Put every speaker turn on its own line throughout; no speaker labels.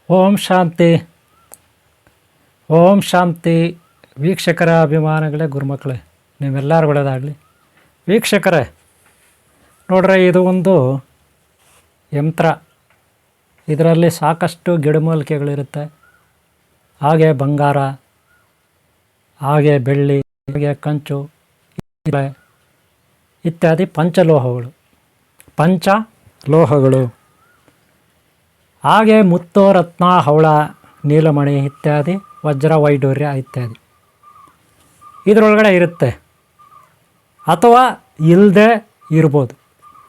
ಓಂ ಶಾಂತಿ. ಓಂ ಶಾಂತಿ. ವೀಕ್ಷಕರ ಅಭಿಮಾನಗಳೇ, ಗುರುಮಕ್ಕಳೇ, ನೀವೆಲ್ಲರೂ ಒಳ್ಳೆಯದಾಗಲಿ. ವೀಕ್ಷಕರೇ ನೋಡ್ರೆ, ಇದು ಒಂದು ಯಂತ್ರ. ಇದರಲ್ಲಿ ಸಾಕಷ್ಟು ಗಿಡಮೂಲಿಕೆಗಳಿರುತ್ತೆ. ಹಾಗೆ ಬಂಗಾರ, ಹಾಗೆ ಬೆಳ್ಳಿ, ಹಾಗೆ ಕಂಚು ಇತ್ಯಾದಿ ಪಂಚಲೋಹಗಳು, ಹಾಗೆ ಮುತ್ತು, ರತ್ನ, ಹವಳ, ನೀಲಮಣಿ ಇತ್ಯಾದಿ, ವಜ್ರ, ವೈಡೂರ್ಯ ಇತ್ಯಾದಿ ಇದರೊಳಗಡೆ ಇರುತ್ತೆ ಅಥವಾ ಇಲ್ಲದೆ ಇರ್ಬೋದು.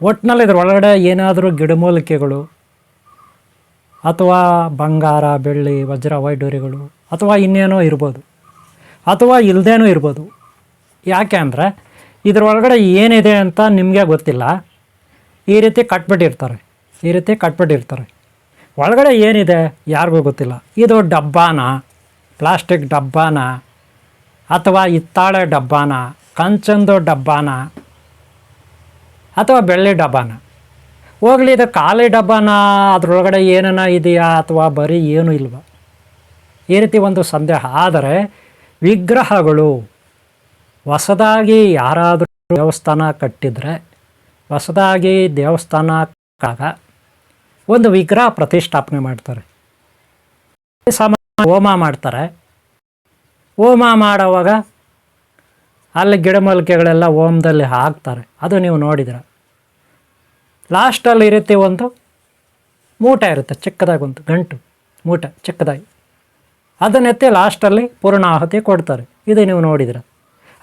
ಒಟ್ಟಿನಲ್ಲಿ ಇದರೊಳಗಡೆ ಏನಾದರೂ ಗಿಡಮೂಲಿಕೆಗಳು ಅಥವಾ ಬಂಗಾರ, ಬೆಳ್ಳಿ, ವಜ್ರ, ವೈಡೂರ್ಯಗಳು ಅಥವಾ ಇನ್ನೇನೋ ಇರ್ಬೋದು, ಅಥವಾ ಇಲ್ಲದೇನೂ ಇರ್ಬೋದು. ಯಾಕೆ ಅಂದರೆ ಇದರೊಳಗಡೆ ಏನಿದೆ ಅಂತ ನಿಮಗೆ ಗೊತ್ತಿಲ್ಲ. ಈ ರೀತಿ ಕಟ್ಬಿಟ್ಟಿರ್ತಾರೆ. ಒಳಗಡೆ ಏನಿದೆ ಯಾರಿಗೂ ಗೊತ್ತಿಲ್ಲ. ಇದು ಡಬ್ಬಾನ, ಪ್ಲಾಸ್ಟಿಕ್ ಡಬ್ಬಾನ, ಅಥವಾ ಹಿತ್ತಾಳೆ ಡಬ್ಬಾನ, ಕಂಚಂದು ಡಬ್ಬಾನ, ಅಥವಾ ಬೆಳ್ಳಿ ಡಬ್ಬಾನ. ಹೋಗಲಿ, ಇದು ಖಾಲಿ ಡಬ್ಬಾನ, ಅದರೊಳಗಡೆ ಏನನ ಇದೆಯಾ ಅಥವಾ ಬರೀ ಏನೂ ಇಲ್ವ, ಈ ರೀತಿ ಒಂದು ಸಂದೇಹ. ಆದರೆ ವಿಗ್ರಹಗಳು ಹೊಸದಾಗಿ ಯಾರಾದರೂ ದೇವಸ್ಥಾನ ಕಟ್ಟಿದರೆ, ಹೊಸದಾಗಿ ದೇವಸ್ಥಾನಕ್ಕಾಗ ಒಂದು ವಿಗ್ರಹ ಪ್ರತಿಷ್ಠಾಪನೆ ಮಾಡ್ತಾರೆ. ಹೋಮ ಮಾಡ್ತಾರೆ. ಹೋಮ ಮಾಡೋವಾಗ ಅಲ್ಲಿ ಗಿಡಮೂಲಿಕೆಗಳೆಲ್ಲ ಹೋಮದಲ್ಲಿ ಹಾಕ್ತಾರೆ. ಅದು ನೀವು ನೋಡಿದ್ರೆ ಲಾಸ್ಟಲ್ಲಿ ಈ ರೀತಿ ಒಂದು ಮೂಟೆ ಇರುತ್ತೆ, ಚಿಕ್ಕದಾಗಿ ಒಂದು ಗಂಟು ಮೂಟೆ ಚಿಕ್ಕದಾಗಿ, ಅದನ್ನೆತ್ತಿ ಲಾಸ್ಟಲ್ಲಿ ಪೂರ್ಣಾಹುತಿ ಕೊಡ್ತಾರೆ. ಇದು ನೀವು ನೋಡಿದ್ರೆ.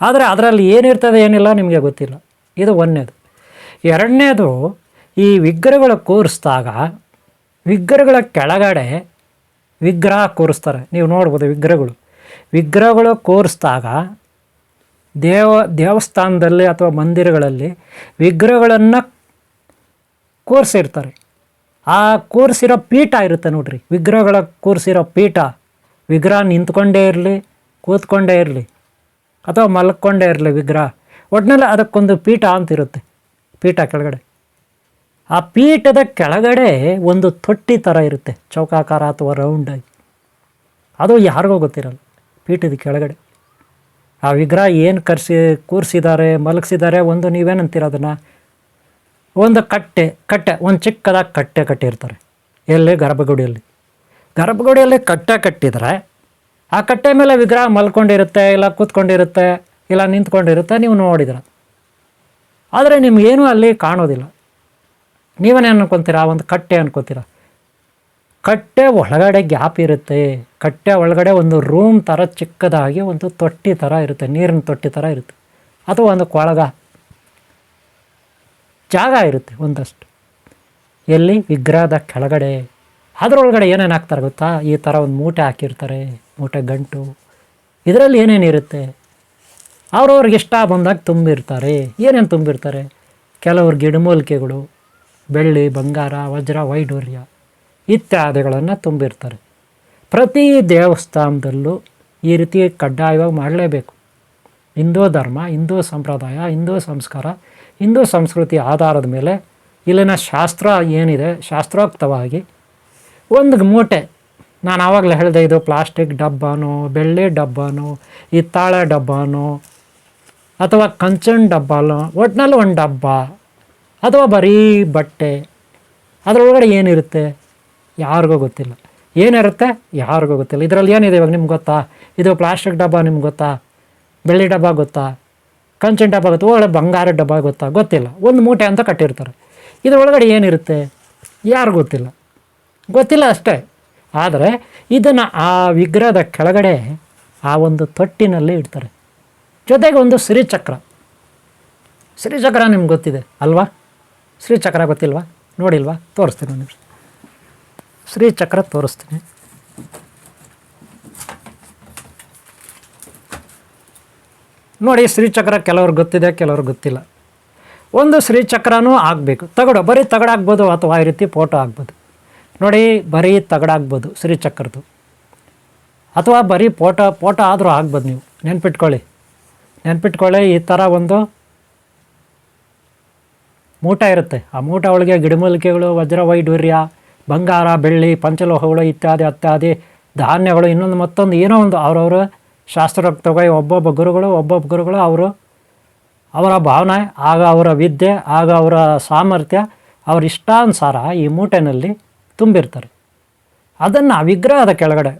ಆದರೆ ಅದರಲ್ಲಿ ಏನಿರ್ತದೆ ಏನಿಲ್ಲ ನಿಮಗೆ ಗೊತ್ತಿಲ್ಲ. ಇದು ಒಂದನೇದು. ಎರಡನೇದು, ಈ ವಿಗ್ರಹಗಳು ಕೂರಿಸಿದಾಗ ವಿಗ್ರಹಗಳ ಕೆಳಗಡೆ ವಿಗ್ರಹ ಕೂರಿಸ್ತಾರೆ. ನೀವು ನೋಡ್ಬೋದು, ವಿಗ್ರಹಗಳು ಕೂರಿಸಿದಾಗ ದೇವಸ್ಥಾನದಲ್ಲಿ ಅಥವಾ ಮಂದಿರಗಳಲ್ಲಿ ವಿಗ್ರಹಗಳನ್ನು ಕೂರಿಸಿರ್ತಾರೆ. ಆ ಕೂರಿಸಿರೋ ಪೀಠ ಇರುತ್ತೆ ನೋಡ್ರಿ, ವಿಗ್ರಹಗಳ ಕೂರಿಸಿರೋ ಪೀಠ. ವಿಗ್ರಹ ನಿಂತ್ಕೊಂಡೇ ಇರಲಿ, ಕೂತ್ಕೊಂಡೇ ಇರಲಿ, ಅಥವಾ ಮಲ್ಕೊಂಡೇ ಇರಲಿ, ವಿಗ್ರಹ ಒಟ್ಟಿನಲ್ಲಿ ಅದಕ್ಕೊಂದು ಪೀಠ ಅಂತಿರುತ್ತೆ. ಪೀಠ ಕೆಳಗಡೆ, ಆ ಪೀಠದ ಕೆಳಗಡೆ ಒಂದು ತೊಟ್ಟಿ ಥರ ಇರುತ್ತೆ, ಚೌಕಾಕಾರ ಅಥವಾ ರೌಂಡಾಗಿ. ಅದು ಯಾರಿಗೂ ಗೊತ್ತಿರಲ್ಲ. ಪೀಠದ ಕೆಳಗಡೆ ಆ ವಿಗ್ರಹ ಏನು ಕೂರಿಸಿದ್ದಾರೆ, ಮಲಗಿಸಿದ್ದಾರೆ. ಒಂದು ನೀವೇನಂತೀರ ಅದನ್ನು, ಒಂದು ಕಟ್ಟೆ ಒಂದು ಚಿಕ್ಕದಾಗಿ ಕಟ್ಟೆ ಕಟ್ಟಿರ್ತಾರೆ. ಎಲ್ಲಿ? ಗರ್ಭಗುಡಿಯಲ್ಲಿ ಕಟ್ಟೆ ಕಟ್ಟಿದರೆ ಆ ಕಟ್ಟೆ ಮೇಲೆ ವಿಗ್ರಹ ಮಲ್ಕೊಂಡಿರುತ್ತೆ, ಇಲ್ಲ ಕೂತ್ಕೊಂಡಿರುತ್ತೆ, ಇಲ್ಲ ನಿಂತ್ಕೊಂಡಿರುತ್ತೆ. ನೀವು ನೋಡಿದ್ರೆ, ಆದರೆ ನಿಮಗೇನೂ ಅಲ್ಲಿ ಕಾಣೋದಿಲ್ಲ. ನೀವೇನೇ ಅನ್ಕೊತೀರಾ? ಒಂದು ಕಟ್ಟೆ ಅನ್ಕೋತೀರ. ಕಟ್ಟೆ ಒಳಗಡೆ ಗ್ಯಾಪ್ ಇರುತ್ತೆ. ಕಟ್ಟೆ ಒಳಗಡೆ ಒಂದು ರೂಮ್ ಥರ ಚಿಕ್ಕದಾಗಿ ಒಂದು ತೊಟ್ಟಿ ಥರ ಇರುತ್ತೆ, ನೀರಿನ ತೊಟ್ಟಿ ಥರ ಇರುತ್ತೆ, ಅಥವಾ ಒಂದು ಕೊಳಗ ಜಾಗ ಇರುತ್ತೆ ಒಂದಷ್ಟು. ಎಲ್ಲಿ? ವಿಗ್ರಹದ ಕೆಳಗಡೆ. ಅದರೊಳಗಡೆ ಏನೇನು ಹಾಕ್ತಾರೆ ಗೊತ್ತಾ? ಈ ಥರ ಒಂದು ಮೂಟೆ ಹಾಕಿರ್ತಾರೆ, ಮೂಟೆ ಗಂಟು. ಇದರಲ್ಲಿ ಏನೇನಿರುತ್ತೆ ಅವ್ರವ್ರಿಗೆ ಇಷ್ಟ ಬಂದಾಗ ತುಂಬಿರ್ತಾರೆ. ಏನೇನು ತುಂಬಿರ್ತಾರೆ? ಕೆಲವ್ರು ಗಿಡಮೂಲಿಕೆಗಳು, ಬೆಳ್ಳಿ, ಬಂಗಾರ, ವಜ್ರ, ವೈಡೂರ್ಯ ಇತ್ಯಾದಿಗಳನ್ನು ತುಂಬಿರ್ತಾರೆ. ಪ್ರತಿ ದೇವಸ್ಥಾನದಲ್ಲೂ ಈ ರೀತಿ ಕಡ್ಡಾಯವಾಗಿ ಮಾಡಲೇಬೇಕು. ಹಿಂದೂ ಧರ್ಮ, ಹಿಂದೂ ಸಂಪ್ರದಾಯ, ಹಿಂದೂ ಸಂಸ್ಕಾರ, ಹಿಂದೂ ಸಂಸ್ಕೃತಿ ಆಧಾರದ ಮೇಲೆ ಇಲ್ಲಿನ ಶಾಸ್ತ್ರ ಏನಿದೆ, ಶಾಸ್ತ್ರೋಕ್ತವಾಗಿ ಒಂದು ಮೂಟೆ, ನಾನು ಆವಾಗಲೇ ಹೇಳಿದೆ, ಇದು ಪ್ಲಾಸ್ಟಿಕ್ ಡಬ್ಬನೋ, ಬೆಳ್ಳಿ ಡಬ್ಬನೋ, ಹಿತ್ತಾಳೆ ಡಬ್ಬನೋ, ಅಥವಾ ಕಂಚನ್ ಡಬ್ಬನೋ, ಒಟ್ಟಿನಲ್ಲಿ ಒಂದು ಡಬ್ಬ, ಅಥವಾ ಬರೀ ಬಟ್ಟೆ. ಅದರೊಳಗಡೆ ಏನಿರುತ್ತೆ ಯಾರಿಗೂ ಗೊತ್ತಿಲ್ಲ. ಏನಿರುತ್ತೆ ಯಾರಿಗೂ ಗೊತ್ತಿಲ್ಲ. ಇದರಲ್ಲಿ ಏನಿದೆ ಇವಾಗ ನಿಮ್ಗೆ ಗೊತ್ತಾ? ಇದು ಪ್ಲಾಸ್ಟಿಕ್ ಡಬ್ಬ ನಿಮ್ಗೆ ಗೊತ್ತಾ? ಬೆಳ್ಳಿ ಡಬ್ಬ ಗೊತ್ತಾ? ಕಂಚಿನ ಡಬ್ಬ ಗೊತ್ತಾ? ಒಳ್ಳೆ ಬಂಗಾರ ಡಬ್ಬ ಗೊತ್ತಾ? ಗೊತ್ತಿಲ್ಲ. ಒಂದು ಮೂಟೆ ಅಂತ ಕಟ್ಟಿರ್ತಾರೆ. ಇದರೊಳಗಡೆ ಏನಿರುತ್ತೆ ಯಾರು ಗೊತ್ತಿಲ್ಲ ಅಷ್ಟೇ. ಆದರೆ ಇದನ್ನು ಆ ವಿಗ್ರಹದ ಕೆಳಗಡೆ ಆ ಒಂದು ತೊಟ್ಟಿನಲ್ಲಿ ಇಡ್ತಾರೆ. ಜೊತೆಗೆ ಒಂದು ಶ್ರೀಚಕ್ರ ನಿಮ್ಗೆ ಗೊತ್ತಿದೆ ಅಲ್ವಾ? ಶ್ರೀಚಕ್ರ ಗೊತ್ತಿಲ್ವಾ? ನೋಡಿಲ್ವಾ? ತೋರಿಸ್ತೀನಿ ಒಂದು ನಿಮಿಷ. ಶ್ರೀಚಕ್ರ ತೋರಿಸ್ತೀನಿ. ನೋಡಿ, ಶ್ರೀಚಕ್ರ ಕೆಲವ್ರಿಗೆ ಗೊತ್ತಿದೆ, ಕೆಲವ್ರಿಗೆ ಗೊತ್ತಿಲ್ಲ. ಒಂದು ಶ್ರೀಚಕ್ರನೂ ಆಗಬೇಕು. ಬರೀ ತಗಡಾಗ್ಬೋದು, ಅಥವಾ ಈ ರೀತಿ ಫೋಟೋ ಆಗ್ಬೋದು. ನೋಡಿ, ಬರೀ ತಗಡಾಗ್ಬೋದು ಶ್ರೀಚಕ್ರದ್ದು, ಅಥವಾ ಬರೀ ಫೋಟೋ ಆದರೂ ಆಗ್ಬೋದು. ನೀವು ನೆನ್ಪಿಟ್ಕೊಳ್ಳಿ. ಈ ಥರ ಒಂದು ಮೂಟ ಇರುತ್ತೆ. ಆ ಮೂಟ ಒಳಗೆ ಗಿಡಮೂಲಿಕೆಗಳು, ವಜ್ರ, ವೈಡೂರ್ಯ ಬಂಗಾರ ಬೆಳ್ಳಿ ಪಂಚಲೋಹಗಳು ಇತ್ಯಾದಿ ಧಾನ್ಯಗಳು ಇನ್ನೊಂದು ಮತ್ತೊಂದು ಏನೋ ಒಂದು ಅವರವರು ಶಾಸ್ತ್ರೋಕ್ತವಾಗಿ ಒಬ್ಬೊಬ್ಬ ಗುರುಗಳು ಅವರು ಅವರ ಭಾವನೆ ಆಗ ಅವರ ವಿದ್ಯೆ ಆಗ ಅವರ ಸಾಮರ್ಥ್ಯ ಅವರ ಇಷ್ಟಾನುಸಾರ ಈ ಮೂಟೆಯಲ್ಲಿ ತುಂಬಿರ್ತಾರೆ. ಅದನ್ನು ವಿಗ್ರಹದ ಕೆಳಗಡೆ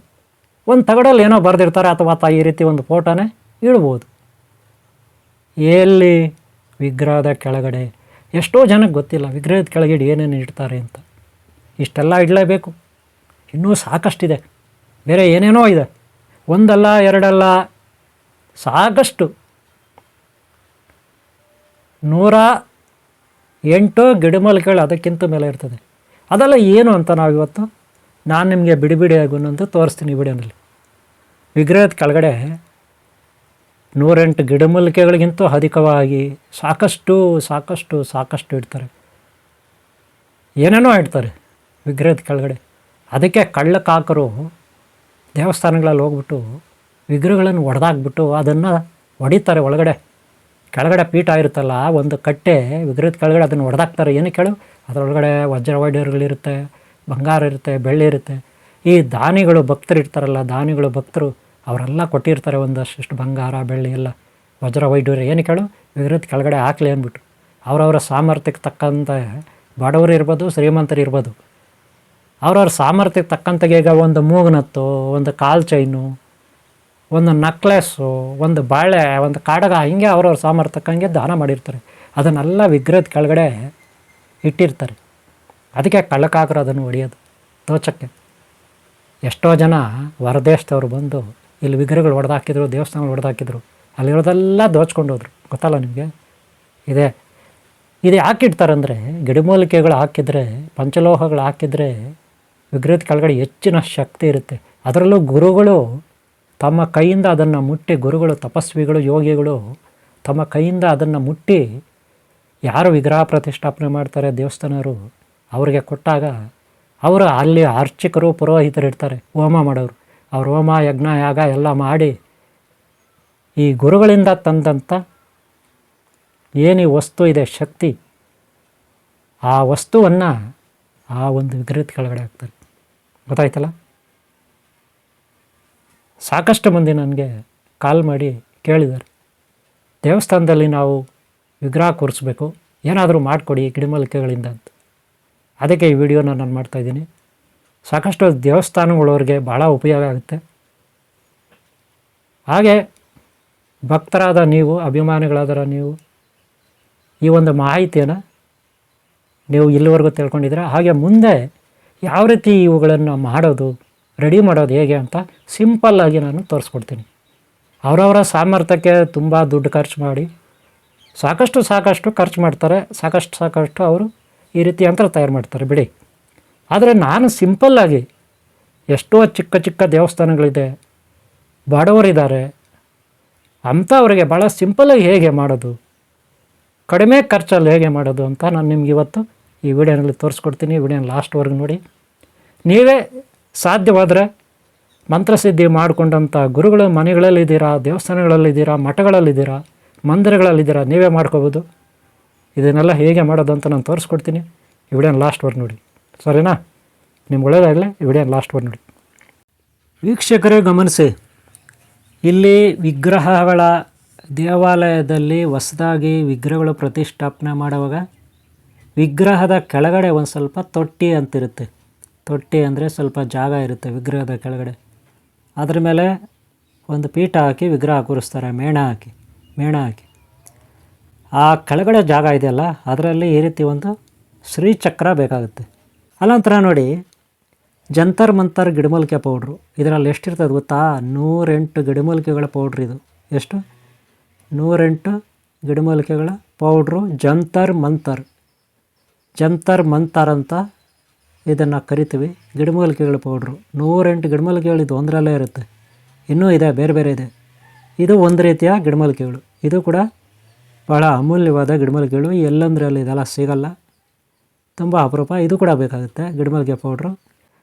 ಒಂದು ತಗಡಲ್ಲಿ ಏನೋ ಬರೆದಿರ್ತಾರೆ ಅಥವಾ ಈ ರೀತಿ ಒಂದು ಫೋಟೋನೇ ಇಡ್ಬೋದು. ಎಲ್ಲಿ? ವಿಗ್ರಹದ ಕೆಳಗಡೆ. ಎಷ್ಟೋ ಜನಕ್ಕೆ ಗೊತ್ತಿಲ್ಲ ವಿಗ್ರಹದ ಕೆಳಗಡೆ ಏನೇನು ಇಡ್ತಾರೆ ಅಂತ. ಇಷ್ಟೆಲ್ಲ ಇಡಲೇಬೇಕು, ಇನ್ನೂ ಸಾಕಷ್ಟಿದೆ, ಬೇರೆ ಏನೇನೋ ಇದೆ, ಒಂದಲ್ಲ ಎರಡಲ್ಲ ಸಾಕಷ್ಟು. 108 ಗಿಡಮೂಲಿಕೆಗಳು ಅದಕ್ಕಿಂತ ಮೇಲೆ ಇರ್ತದೆ. ಅದೆಲ್ಲ ಏನು ಅಂತ ನಾವಿವತ್ತು ನಾನು ನಿಮಗೆ ಬಿಡಿಯಾಗಿ ಒಂದೊಂದು ತೋರಿಸ್ತೀನಿ ಈ ವಿಡಿಯೋನಲ್ಲಿ. ವಿಗ್ರಹದ ಕೆಳಗಡೆ 108 ಗಿಡಮೂಲಿಕೆಗಳಿಗಿಂತ ಅಧಿಕವಾಗಿ ಸಾಕಷ್ಟು ಇಡ್ತಾರೆ, ಏನೇನೋ ಇಡ್ತಾರೆ ವಿಗ್ರಹದ ಕೆಳಗಡೆ. ಅದಕ್ಕೆ ಕಳ್ಳಕಾಕರು ದೇವಸ್ಥಾನಗಳಲ್ಲಿ ಹೋಗ್ಬಿಟ್ಟು ವಿಗ್ರಹಗಳನ್ನು ಒಡೆದಾಕ್ಬಿಟ್ಟು ಅದನ್ನು ಹೊಡಿತಾರೆ. ಕೆಳಗಡೆ ಪೀಠ ಇರುತ್ತಲ್ಲ, ಒಂದು ಕಟ್ಟೆ ವಿಗ್ರಹದ ಕೆಳಗಡೆ ಅದನ್ನು ಹೊಡೆದಾಕ್ತಾರೆ. ಏನಕ್ಕೆ ಹೇಳು? ಅದರೊಳಗಡೆ ವಜ್ರ ವೈಢೂರ್ಯಗಳಿರುತ್ತೆ, ಬಂಗಾರ ಇರುತ್ತೆ, ಬೆಳ್ಳಿ ಇರುತ್ತೆ. ಈ ದಾನಿಗಳು ಭಕ್ತರು ಇರ್ತಾರಲ್ಲ, ಭಕ್ತರು ಅವರೆಲ್ಲ ಕೊಟ್ಟಿರ್ತಾರೆ ಒಂದಷ್ಟು ಬಂಗಾರ ಬೆಳ್ಳಿ ಎಲ್ಲ ವಜ್ರ ವೈಢೂರ್ಯ. ಏನಕ್ಕೆ ಹೇಳು? ವಿಗ್ರಹದ ಕೆಳಗಡೆ ಹಾಕಲಿ ಅಂದ್ಬಿಟ್ಟು. ಅವರವರ ಸಾಮರ್ಥ್ಯಕ್ಕೆ ತಕ್ಕಂತೆ ಬಡವರು ಇರ್ಬೋದು, ಶ್ರೀಮಂತರು ಇರ್ಬೋದು, ಅವ್ರವ್ರ ಸಾಮರ್ಥ್ಯಕ್ಕೆ ತಕ್ಕಂತೆಗೆ ಈಗ ಒಂದು ಮೂಗುನತ್ತು, ಒಂದು ಕಾಲು ಚೈನು, ಒಂದು ನಕ್ಲೆಸ್ಸು, ಒಂದು ಬಾಳೆ, ಒಂದು ಕಾಡಗ, ಹಿಂಗೆ ಅವ್ರವ್ರ ಸಾಮರ್ಥ್ಯಕ್ಕಂಗೆ ದಾನ ಮಾಡಿರ್ತಾರೆ. ಅದನ್ನೆಲ್ಲ ವಿಗ್ರಹದ ಕೆಳಗಡೆ ಇಟ್ಟಿರ್ತಾರೆ. ಅದಕ್ಕೆ ಕಳ್ಳಕಾಕರು ಅದನ್ನು ಹೊಡೆಯೋದು ದೋಚಕ್ಕೆ. ಎಷ್ಟೋ ಜನ ಹೊರದೇಶದವ್ರು ಬಂದು ಇಲ್ಲಿ ವಿಗ್ರಹಗಳು ಹೊಡೆದಾಕಿದ್ರು, ದೇವಸ್ಥಾನಗಳು ಹೊಡೆದಾಕಿದ್ರು, ಅಲ್ಲಿರೋದೆಲ್ಲ ದೋಚ್ಕೊಂಡು ಹೋದ್ರು. ಗೊತ್ತಲ್ಲ ನಿಮಗೆ? ಇದು ಯಾಕೆ ಇಡ್ತಾರಂದರೆ, ಗಿಡಮೂಲಿಕೆಗಳು ಹಾಕಿದರೆ, ಪಂಚಲೋಹಗಳು ಹಾಕಿದರೆ ವಿಗ್ರಹದ ಕೆಳಗಡೆ ಹೆಚ್ಚಿನ ಶಕ್ತಿ ಇರುತ್ತೆ. ಅದರಲ್ಲೂ ಗುರುಗಳು ತಮ್ಮ ಕೈಯಿಂದ ಅದನ್ನು ಮುಟ್ಟಿ, ಗುರುಗಳು, ತಪಸ್ವಿಗಳು, ಯೋಗಿಗಳು ತಮ್ಮ ಕೈಯಿಂದ ಅದನ್ನು ಮುಟ್ಟಿ ಯಾರು ವಿಗ್ರಹ ಪ್ರತಿಷ್ಠಾಪನೆ ಮಾಡ್ತಾರೆ ದೇವಸ್ಥಾನರು ಅವರಿಗೆ ಕೊಟ್ಟಾಗ, ಅವರು ಅಲ್ಲಿ ಅರ್ಚಕರು ಪುರೋಹಿತರು ಇರ್ತಾರೆ, ಹೋಮ ಮಾಡೋರು. ಅವ್ರು ಹೋಮ ಯಜ್ಞ ಯಾಗ ಎಲ್ಲ ಮಾಡಿ ಈ ಗುರುಗಳಿಂದ ತಂದಂಥ ಏನು ವಸ್ತು ಇದೆ ಶಕ್ತಿ, ಆ ವಸ್ತುವನ್ನು ಆ ಒಂದು ವಿಗ್ರಹದ ಕೆಳಗಡೆ ಹಾಕ್ತಾರೆ. ಗೊತ್ತಾಯ್ತಲ್ಲ? ಸಾಕಷ್ಟು ಮಂದಿ ನನಗೆ ಕಾಲ್ ಮಾಡಿ ಕೇಳಿದ್ದಾರೆ, ದೇವಸ್ಥಾನದಲ್ಲಿ ನಾವು ವಿಗ್ರಹ ಕೂರಿಸ್ಬೇಕು, ಏನಾದರೂ ಮಾಡಿಕೊಡಿ ಗಿಡಮೂಲಿಕೆಗಳಿಂದ ಅಂತ. ಅದಕ್ಕೆ ಈ ವಿಡಿಯೋನ ನಾನು ಮಾಡ್ತಾಯಿದ್ದೀನಿ. ಸಾಕಷ್ಟು ದೇವಸ್ಥಾನಗಳವ್ರಿಗೆ ಭಾಳ ಉಪಯೋಗ ಆಗುತ್ತೆ. ಹಾಗೆ ಭಕ್ತರಾದ ನೀವು, ಅಭಿಮಾನಿಗಳಾದ ನೀವು ಈ ಒಂದು ಮಾಹಿತಿಯನ್ನು ನೀವು ಇಲ್ಲಿವರೆಗೂ ತಿಳ್ಕೊಂಡಿದ್ದೀರಾ. ಹಾಗೆ ಮುಂದೆ ಯಾವ ರೀತಿ ಇವುಗಳನ್ನು ಮಾಡೋದು, ರೆಡಿ ಮಾಡೋದು ಹೇಗೆ ಅಂತ ಸಿಂಪಲ್ಲಾಗಿ ನಾನು ತೋರಿಸ್ಕೊಡ್ತೀನಿ. ಅವರವರ ಸಾಮರ್ಥ್ಯಕ್ಕೆ ತುಂಬ ದುಡ್ಡು ಖರ್ಚು ಮಾಡಿ ಸಾಕಷ್ಟು ಖರ್ಚು ಮಾಡ್ತಾರೆ, ಸಾಕಷ್ಟು ಅವರು ಈ ರೀತಿ ಯಂತ್ರ ತಯಾರು ಮಾಡ್ತಾರೆ ಬಿಡಿ. ಆದರೆ ನಾನು ಸಿಂಪಲ್ಲಾಗಿ, ಎಷ್ಟೋ ಚಿಕ್ಕ ದೇವಸ್ಥಾನಗಳಿದೆ, ಬಡವರಿದ್ದಾರೆ, ಅಂಥವ್ರಿಗೆ ಭಾಳ ಸಿಂಪಲ್ಲಾಗಿ ಹೇಗೆ ಮಾಡೋದು, ಕಡಿಮೆ ಖರ್ಚಲ್ಲಿ ಹೇಗೆ ಮಾಡೋದು ಅಂತ ನಾನು ನಿಮ್ಗೆ ಇವತ್ತು ಈ ವಿಡಿಯೋನಲ್ಲಿ ತೋರಿಸ್ಕೊಡ್ತೀನಿ. ವಿಡಿಯೋನ ಲಾಸ್ಟ್ವರೆಗೂ ನೋಡಿ. ನೀವೇ ಸಾಧ್ಯವಾದರೆ ಮಂತ್ರಸಿದ್ಧಿ ಮಾಡಿಕೊಂಡಂಥ ಗುರುಗಳ ಮನೆಗಳಲ್ಲಿದ್ದೀರಾ, ದೇವಸ್ಥಾನಗಳಲ್ಲಿದ್ದೀರಾ, ಮಠಗಳಲ್ಲಿದ್ದೀರಾ, ಮಂದಿರಗಳಲ್ಲಿದ್ದೀರಾ, ನೀವೇ ಮಾಡ್ಕೋಬೋದು. ಇದನ್ನೆಲ್ಲ ಹೇಗೆ ಮಾಡೋದು ಅಂತ ನಾನು ತೋರಿಸ್ಕೊಡ್ತೀನಿ. ಈ ವಿಡಿಯೋನ ಲಾಸ್ಟ್ವರೆಗೂ ನೋಡಿ, ಸರಿನಾ? ನಿಮ್ಗೆ ಒಳ್ಳೆಯದಾಗಲಿ. ಈ ವಿಡಿಯೋನ ಲಾಸ್ಟ್ವರೆಗೂ ನೋಡಿ. ವೀಕ್ಷಕರೇ ಗಮನಿಸಿ, ಇಲ್ಲಿ ವಿಗ್ರಹಗಳ ದೇವಾಲಯದಲ್ಲಿ ಹೊಸದಾಗಿ ವಿಗ್ರಹಗಳು ಪ್ರತಿಷ್ಠಾಪನೆ ಮಾಡುವಾಗ ವಿಗ್ರಹದ ಕೆಳಗಡೆ ಒಂದು ಸ್ವಲ್ಪ ತೊಟ್ಟಿ ಅಂತಿರುತ್ತೆ. ತೊಟ್ಟಿ ಅಂದರೆ ಸ್ವಲ್ಪ ಜಾಗ ಇರುತ್ತೆ ವಿಗ್ರಹದ ಕೆಳಗಡೆ. ಅದ್ರ ಮೇಲೆ ಒಂದು ಪೀಠ ಹಾಕಿ ವಿಗ್ರಹ ಕೂರಿಸ್ತಾರೆ, ಮೇಣ ಹಾಕಿ. ಆ ಕೆಳಗಡೆ ಜಾಗ ಇದೆಯಲ್ಲ, ಅದರಲ್ಲಿ ಈ ರೀತಿ ಒಂದು ಶ್ರೀಚಕ್ರ ಬೇಕಾಗುತ್ತೆ. ಅಲ್ಲಂತರ ನೋಡಿ, ಜಂತರ್ ಮಂತರ್ ಗಿಡಮೂಲಿಕೆ ಪೌಡ್ರು, ಇದರಲ್ಲಿ ಎಷ್ಟಿರ್ತದೆ ಗೊತ್ತಾ? 108 ಗಿಡಮೂಲಿಕೆಗಳ ಪೌಡ್ರ್ ಇದು. ಎಷ್ಟು? 108 ಗಿಡಮೂಲಿಕೆಗಳ ಪೌಡ್ರು. ಜಂತರ್ ಮಂತರ್ ಅಂತ ಇದನ್ನು ಕರಿತೀವಿ. ಗಿಡಮೂಲಿಕೆಗಳ ಪೌಡ್ರು 108 ಗಿಡಮೂಲಿಕೆಗಳಿದ್ದು ಒಂದರಲ್ಲೇ ಇರುತ್ತೆ. ಇನ್ನೂ ಇದೆ, ಬೇರೆ ಇದೆ. ಇದು ಒಂದು ರೀತಿಯ ಗಿಡಮೂಲಿಕೆಗಳು. ಇದು ಕೂಡ ಭಾಳ ಅಮೂಲ್ಯವಾದ ಗಿಡಮೂಲಿಕೆಗಳು. ಎಲ್ಲಂದ್ರಲ್ಲಿ ಇದೆಲ್ಲ ಸಿಗಲ್ಲ, ತುಂಬ ಅಪರೂಪ. ಇದು ಕೂಡ ಬೇಕಾಗುತ್ತೆ ಗಿಡಮೂಲಿಕೆ ಪೌಡ್ರು.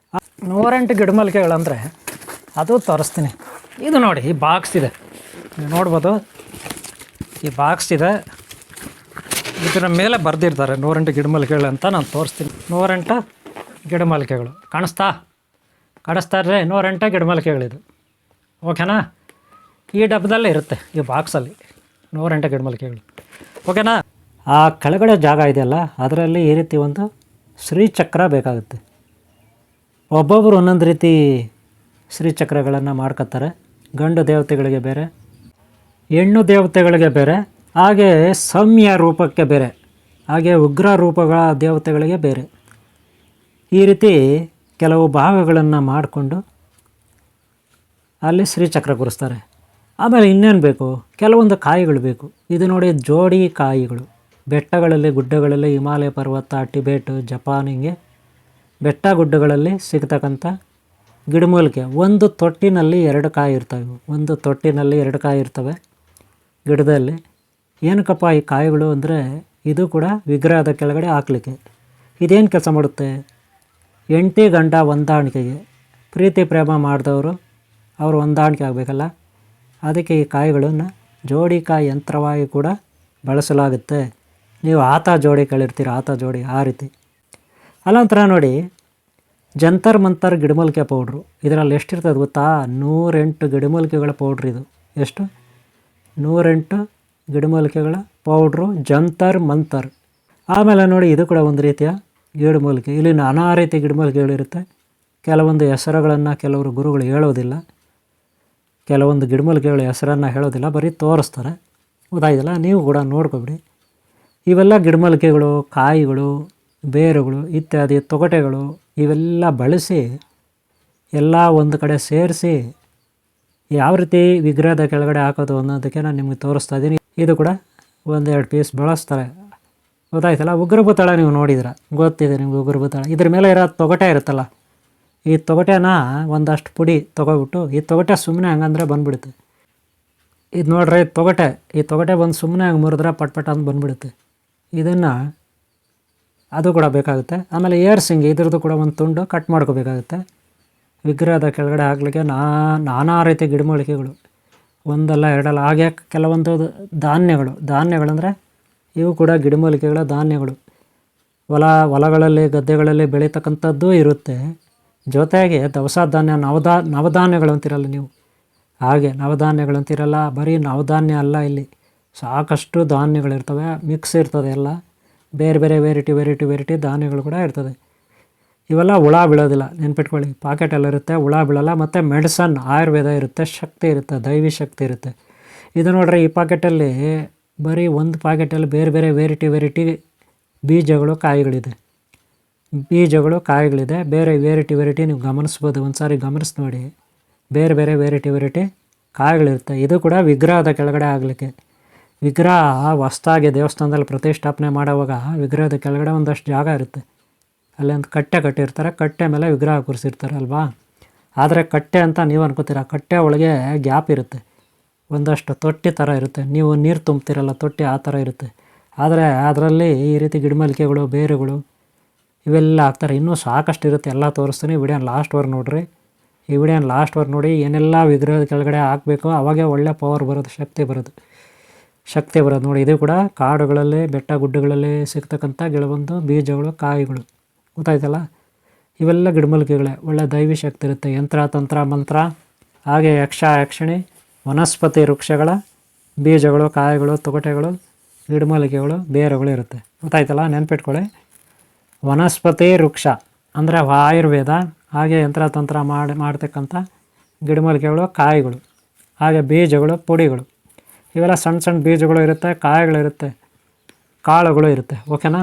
108 ಗಿಡಮೂಲಿಕೆಗಳಂದರೆ ಅದು ತೋರಿಸ್ತೀನಿ. ಇದು ನೋಡಿ, ಈ ಬಾಕ್ಸ್ ಇದೆ, ನೀವು ನೋಡ್ಬೋದು. ಈ ಬಾಕ್ಸ್ ಇದೆ, ಇದರ ಮೇಲೆ ಬರೆದಿರ್ತಾರೆ 108 ಗಿಡಮೂಲಿಕೆಗಳು ಅಂತ. ನಾನು ತೋರಿಸ್ತೀನಿ. 108 ಗಿಡಮೂಲಿಕೆಗಳು ಕಾಣಿಸ್ತಾ ಇದ್ರೆ 108 ಗಿಡಮೂಲಿಕೆಗಳಿದು. ಓಕೆನಾ? ಈ ಡಬ್ಬದಲ್ಲಿ ಇರುತ್ತೆ, ಈ ಬಾಕ್ಸಲ್ಲಿ 108 ಗಿಡಮೂಲಿಕೆಗಳು. ಓಕೆನಾ? ಆ ಕೆಳಗಡೆ ಜಾಗ ಇದೆಯಲ್ಲ, ಅದರಲ್ಲಿ ಈ ರೀತಿ ಒಂದು ಶ್ರೀಚಕ್ರ ಬೇಕಾಗುತ್ತೆ. ಒಬ್ಬೊಬ್ಬರು ಒಂದೊಂದು ರೀತಿ ಶ್ರೀಚಕ್ರಗಳನ್ನು ಮಾಡ್ಕೊತಾರೆ. ಗಂಡು ದೇವತೆಗಳಿಗೆ ಬೇರೆ, ಹೆಣ್ಣು ದೇವತೆಗಳಿಗೆ ಬೇರೆ, ಹಾಗೆ ಸೌಮ್ಯ ರೂಪಕ್ಕೆ ಬೇರೆ, ಹಾಗೆ ಉಗ್ರ ರೂಪಗಳ ದೇವತೆಗಳಿಗೆ ಬೇರೆ. ಈ ರೀತಿ ಕೆಲವು ಭಾಗಗಳನ್ನು ಮಾಡಿಕೊಂಡು ಅಲ್ಲಿ ಶ್ರೀಚಕ್ರ ಕೂರಿಸ್ತಾರೆ. ಆಮೇಲೆ ಇನ್ನೇನು ಬೇಕು, ಕೆಲವೊಂದು ಕಾಯಿಗಳು ಬೇಕು. ಇದು ನೋಡಿ, ಜೋಡಿ ಕಾಯಿಗಳು. ಬೆಟ್ಟಗಳಲ್ಲಿ, ಗುಡ್ಡಗಳಲ್ಲಿ, ಹಿಮಾಲಯ ಪರ್ವತ, ಟಿಬೇಟು, ಜಪಾನ್, ಹಿಂಗೆ ಬೆಟ್ಟ ಗುಡ್ಡಗಳಲ್ಲಿ ಸಿಗ್ತಕ್ಕಂಥ ಗಿಡಮೂಲಿಕೆ. ಒಂದು ತೊಟ್ಟಿನಲ್ಲಿ 2 ಕಾಯಿ ಇರ್ತವೆ. ಒಂದು ತೊಟ್ಟಿನಲ್ಲಿ 2 ಕಾಯಿ ಇರ್ತವೆ ಗಿಡದಲ್ಲಿ. ಏನಕ್ಕಪ್ಪ ಈ ಕಾಯಿಗಳು ಅಂದರೆ, ಇದು ಕೂಡ ವಿಗ್ರಹದ ಕೆಳಗಡೆ ಹಾಕ್ಲಿಕ್ಕೆ. ಇದೇನು ಕೆಲಸ ಮಾಡುತ್ತೆ? ಹೆಂಡತಿ ಗಂಡ ಹೊಂದಾಣಿಕೆಗೆ, ಪ್ರೀತಿ ಪ್ರೇಮ ಮಾಡಿದವರು ಅವರು ಹೊಂದಾಣಿಕೆ ಆಗಬೇಕಲ್ಲ, ಅದಕ್ಕೆ ಈ ಕಾಯಿಗಳನ್ನು ಜೋಡಿಕಾಯಿ ಯಂತ್ರವಾಗಿ ಕೂಡ ಬಳಸಲಾಗುತ್ತೆ. ನೀವು ಆತ ಜೋಡಿ ಕೇಳಿರ್ತೀರ, ಆತ ಜೋಡಿ, ಆ ರೀತಿ. ಅಲ್ಲಂತರ ನೋಡಿ, ಜಂತರ್ ಮಂತರ್ ಗಿಡಮೂಲಿಕೆ ಪೌಡ್ರು. ಇದರಲ್ಲಿ ಎಷ್ಟಿರ್ತದೆ ಗೊತ್ತಾ? 108 ಗಿಡಮೂಲಿಕೆಗಳ ಪೌಡ್ರ್ ಇದು. ಎಷ್ಟು? 108 ಗಿಡಮೂಲಿಕೆಗಳ ಪೌಡ್ರು, ಜಂತರ್ ಮಂತರ್. ಆಮೇಲೆ ನೋಡಿ, ಇದು ಕೂಡ ಒಂದು ರೀತಿಯ ಗಿಡಮೂಲಿಕೆ. ಇಲ್ಲಿ ನಾನಾ ರೀತಿ ಗಿಡಮೂಲಿಕೆಗಳಿರುತ್ತೆ. ಕೆಲವೊಂದು ಹೆಸರುಗಳನ್ನು ಕೆಲವರು ಗುರುಗಳು ಹೇಳೋದಿಲ್ಲ. ಕೆಲವೊಂದು ಗಿಡಮೂಲಿಕೆಗಳ ಹೆಸರನ್ನು ಹೇಳೋದಿಲ್ಲ, ಬರೀ ತೋರಿಸ್ತಾರೆ. ಗೊತ್ತಾಯ್ತಲ್ಲ? ನೀವು ಕೂಡ ನೋಡ್ಕೊಬಿಡಿ. ಇವೆಲ್ಲ ಗಿಡಮೂಲಿಕೆಗಳು, ಕಾಯಿಗಳು, ಬೇರುಗಳು ಇತ್ಯಾದಿ ತೊಗಟೆಗಳು ಇವೆಲ್ಲ ಬಳಸಿ ಎಲ್ಲ ಒಂದು ಕಡೆ ಸೇರಿಸಿ ಯಾವ ರೀತಿ ವಿಗ್ರಹದ ಕೆಳಗಡೆ ಹಾಕೋದು ಅನ್ನೋದಕ್ಕೆ ನಾನು ನಿಮಗೆ ತೋರಿಸ್ತಾ ಇದ್ದೀನಿ. ಇದು ಕೂಡ 1-2 ಪೀಸ್ ಬಳಸ್ತಾರೆ. ಗೊತ್ತಾಯ್ತಲ್ಲ? ಉಗ್ರಭೂತಳ ನೀವು ನೋಡಿದ್ರ, ಗೊತ್ತಿದೆ ನಿಮ್ಗೆ ಉಗ್ರಭೂತಳ. ಇದ್ರ ಮೇಲೆ ಇರೋ ತೊಗಟೆ ಇರುತ್ತಲ್ಲ, ಈ ತೊಗಟೆನ ಒಂದಷ್ಟು ಪುಡಿ ತೊಗೊಬಿಟ್ಟು, ಈ ತೊಗಟೆ ಸುಮ್ಮನೆ ಹಂಗಂದ್ರೆ ಬಂದುಬಿಡುತ್ತೆ. ಇದು ನೋಡ್ರಿ ತೊಗಟೆ, ಈ ತೊಗಟೆ ಬಂದು ಸುಮ್ಮನೆ ಹಂಗೆ ಮುರಿದ್ರೆ ಪಟ್ಪಟ ಅಂತ ಬಂದುಬಿಡುತ್ತೆ. ಇದನ್ನು ಅದು ಕೂಡ ಬೇಕಾಗುತ್ತೆ. ಆಮೇಲೆ ಏರ್ಸಿಂಗ್, ಇದ್ರದ್ದು ಕೂಡ ಒಂದು ತುಂಡು ಕಟ್ ಮಾಡ್ಕೋಬೇಕಾಗುತ್ತೆ. ವಿಗ್ರಹದ ಕೆಳಗಡೆ ಹಾಕಲಿಕ್ಕೆ ನಾನಾ ರೀತಿ ಗಿಡಮೂಲಿಕೆಗಳು, ಒಂದಲ್ಲ ಎರಡಲ್ಲ. ಹಾಗೆ ಕೆಲವೊಂದು ಧಾನ್ಯಗಳಂದರೆ ಇವು ಕೂಡ ಗಿಡಮೂಲಿಕೆಗಳ ಧಾನ್ಯಗಳು. ಹೊಲಗಳಲ್ಲಿ ಗದ್ದೆಗಳಲ್ಲಿ ಬೆಳೀತಕ್ಕಂಥದ್ದು ಇರುತ್ತೆ. ಜೊತೆಗೆ ದವಸ ಧಾನ್ಯ, ನವಧಾನ್ಯಗಳು ಅಂತಿರಲ್ಲ ನೀವು, ಹಾಗೆ ನವಧಾನ್ಯಗಳು ಅಂತಿರಲ್ಲ. ಬರೀ ನವಧಾನ್ಯ ಅಲ್ಲ, ಇಲ್ಲಿ ಸಾಕಷ್ಟು ಧಾನ್ಯಗಳಿರ್ತವೆ, ಮಿಕ್ಸ್ ಇರ್ತದೆ ಎಲ್ಲ. ಬೇರೆ ಬೇರೆ ವೆರೈಟಿ ಧಾನ್ಯಗಳು ಕೂಡ ಇರ್ತದೆ. ಇವೆಲ್ಲ ಹುಳ ಬೀಳೋದಿಲ್ಲ, ನೆನ್ಪಿಟ್ಕೊಳ್ಳಿ. ಪಾಕೆಟಲ್ಲಿ ಇರುತ್ತೆ, ಹುಳ ಬೀಳಲ್ಲ. ಮತ್ತು ಮೆಡಿಸನ್, ಆಯುರ್ವೇದ ಇರುತ್ತೆ, ಶಕ್ತಿ ಇರುತ್ತೆ, ದೈವಿ ಶಕ್ತಿ ಇರುತ್ತೆ. ಇದು ನೋಡ್ರಿ, ಈ ಪಾಕೆಟಲ್ಲಿ ಬರೀ ಒಂದು ಪಾಕೆಟಲ್ಲಿ ಬೇರೆ ಬೇರೆ ವೆರೈಟಿ ಬೀಜಗಳು, ಕಾಯಿಗಳಿದೆ. ಬೇರೆ ವೆರೈಟಿ ನೀವು ಗಮನಿಸ್ಬೋದು, ಒಂದು ಸಾರಿ ಗಮನಿಸಿ ನೋಡಿ. ಬೇರೆ ಬೇರೆ ವೆರೈಟಿ ಕಾಯಿಗಳಿರುತ್ತೆ. ಇದು ಕೂಡ ವಿಗ್ರಹದ ಕೆಳಗಡೆ ಆಗಲಿಕ್ಕೆ. ವಿಗ್ರಹ ಹೊಸ್ದಾಗಿ ದೇವಸ್ಥಾನದಲ್ಲಿ ಪ್ರತಿಷ್ಠಾಪನೆ ಮಾಡೋವಾಗ ವಿಗ್ರಹದ ಕೆಳಗಡೆ ಒಂದಷ್ಟು ಜಾಗ ಇರುತ್ತೆ. ಅಲ್ಲಿ ಒಂದು ಕಟ್ಟೆ ಕಟ್ಟಿರ್ತಾರೆ, ಕಟ್ಟೆ ಮೇಲೆ ವಿಗ್ರಹ ಕೂರಿಸಿರ್ತಾರೆ ಅಲ್ವಾ. ಆದರೆ ಕಟ್ಟೆ ಅಂತ ನೀವು ಅನ್ಕೋತೀರ, ಕಟ್ಟೆ ಒಳಗೆ ಗ್ಯಾಪ್ ಇರುತ್ತೆ, ಒಂದಷ್ಟು ತೊಟ್ಟಿ ಥರ ಇರುತ್ತೆ. ನೀವು ನೀರು ತುಂಬ್ತಿರಲ್ಲ ತೊಟ್ಟಿ, ಆ ಥರ ಇರುತ್ತೆ. ಆದರೆ ಅದರಲ್ಲಿ ಈ ರೀತಿ ಗಿಡಮೂಲಿಕೆಗಳು, ಬೇರುಗಳು ಇವೆಲ್ಲ ಹಾಕ್ತಾರೆ. ಇನ್ನೂ ಸಾಕಷ್ಟು ಇರುತ್ತೆ, ಎಲ್ಲ ತೋರಿಸ್ತೀನಿ. ವಿಡಿಯೋನ ಲಾಸ್ಟ್ವರೆಗೆ ನೋಡಿರಿ. ಈ ವಿಡಿಯೋನ ಲಾಸ್ಟ್ವರೆಗೆ ನೋಡಿ. ಏನೆಲ್ಲ ವಿಗ್ರಹದ ಕೆಳಗಡೆ ಹಾಕಬೇಕು, ಅವಾಗೇ ಒಳ್ಳೆ ಪವರ್ ಬರೋದು, ಶಕ್ತಿ ಬರೋದು ನೋಡಿ. ಇದು ಕೂಡ ಕಾಡುಗಳಲ್ಲಿ, ಬೆಟ್ಟ ಗುಡ್ಡಗಳಲ್ಲಿ ಸಿಗ್ತಕ್ಕಂಥ ಕೆಲವೊಂದು ಬೀಜಗಳು, ಕಾಯಿಗಳು. ಗೊತ್ತಾಯ್ತಲ್ಲ? ಇವೆಲ್ಲ ಗಿಡಮೂಲಿಕೆಗಳೇ. ಒಳ್ಳೆ ದೈವಿ ಶಕ್ತಿ ಇರುತ್ತೆ. ಯಂತ್ರ, ತಂತ್ರ, ಮಂತ್ರ, ಹಾಗೆ ಯಕ್ಷಿಣಿ, ವನಸ್ಪತಿ ವೃಕ್ಷಗಳ ಬೀಜಗಳು, ಕಾಯಿಗಳು, ತೊಗಟೆಗಳು, ಗಿಡಮೂಲಿಕೆಗಳು, ಬೇರುಗಳು ಇರುತ್ತೆ. ಗೊತ್ತಾಯ್ತಲ್ಲ? ನೆನ್ಪಿಟ್ಕೊಳ್ಳಿ. ವನಸ್ಪತಿ ವೃಕ್ಷ ಅಂದರೆ ಆಯುರ್ವೇದ, ಹಾಗೆ ಯಂತ್ರ ತಂತ್ರ ಮಾಡ್ತಕ್ಕಂಥ ಗಿಡಮೂಲಿಕೆಗಳು, ಕಾಯಿಗಳು, ಹಾಗೆ ಬೀಜಗಳು, ಪುಡಿಗಳು. ಇವೆಲ್ಲ ಸಣ್ಣ ಬೀಜಗಳು ಇರುತ್ತೆ, ಕಾಯಿಗಳಿರುತ್ತೆ, ಕಾಳುಗಳು ಇರುತ್ತೆ. ಓಕೆನಾ?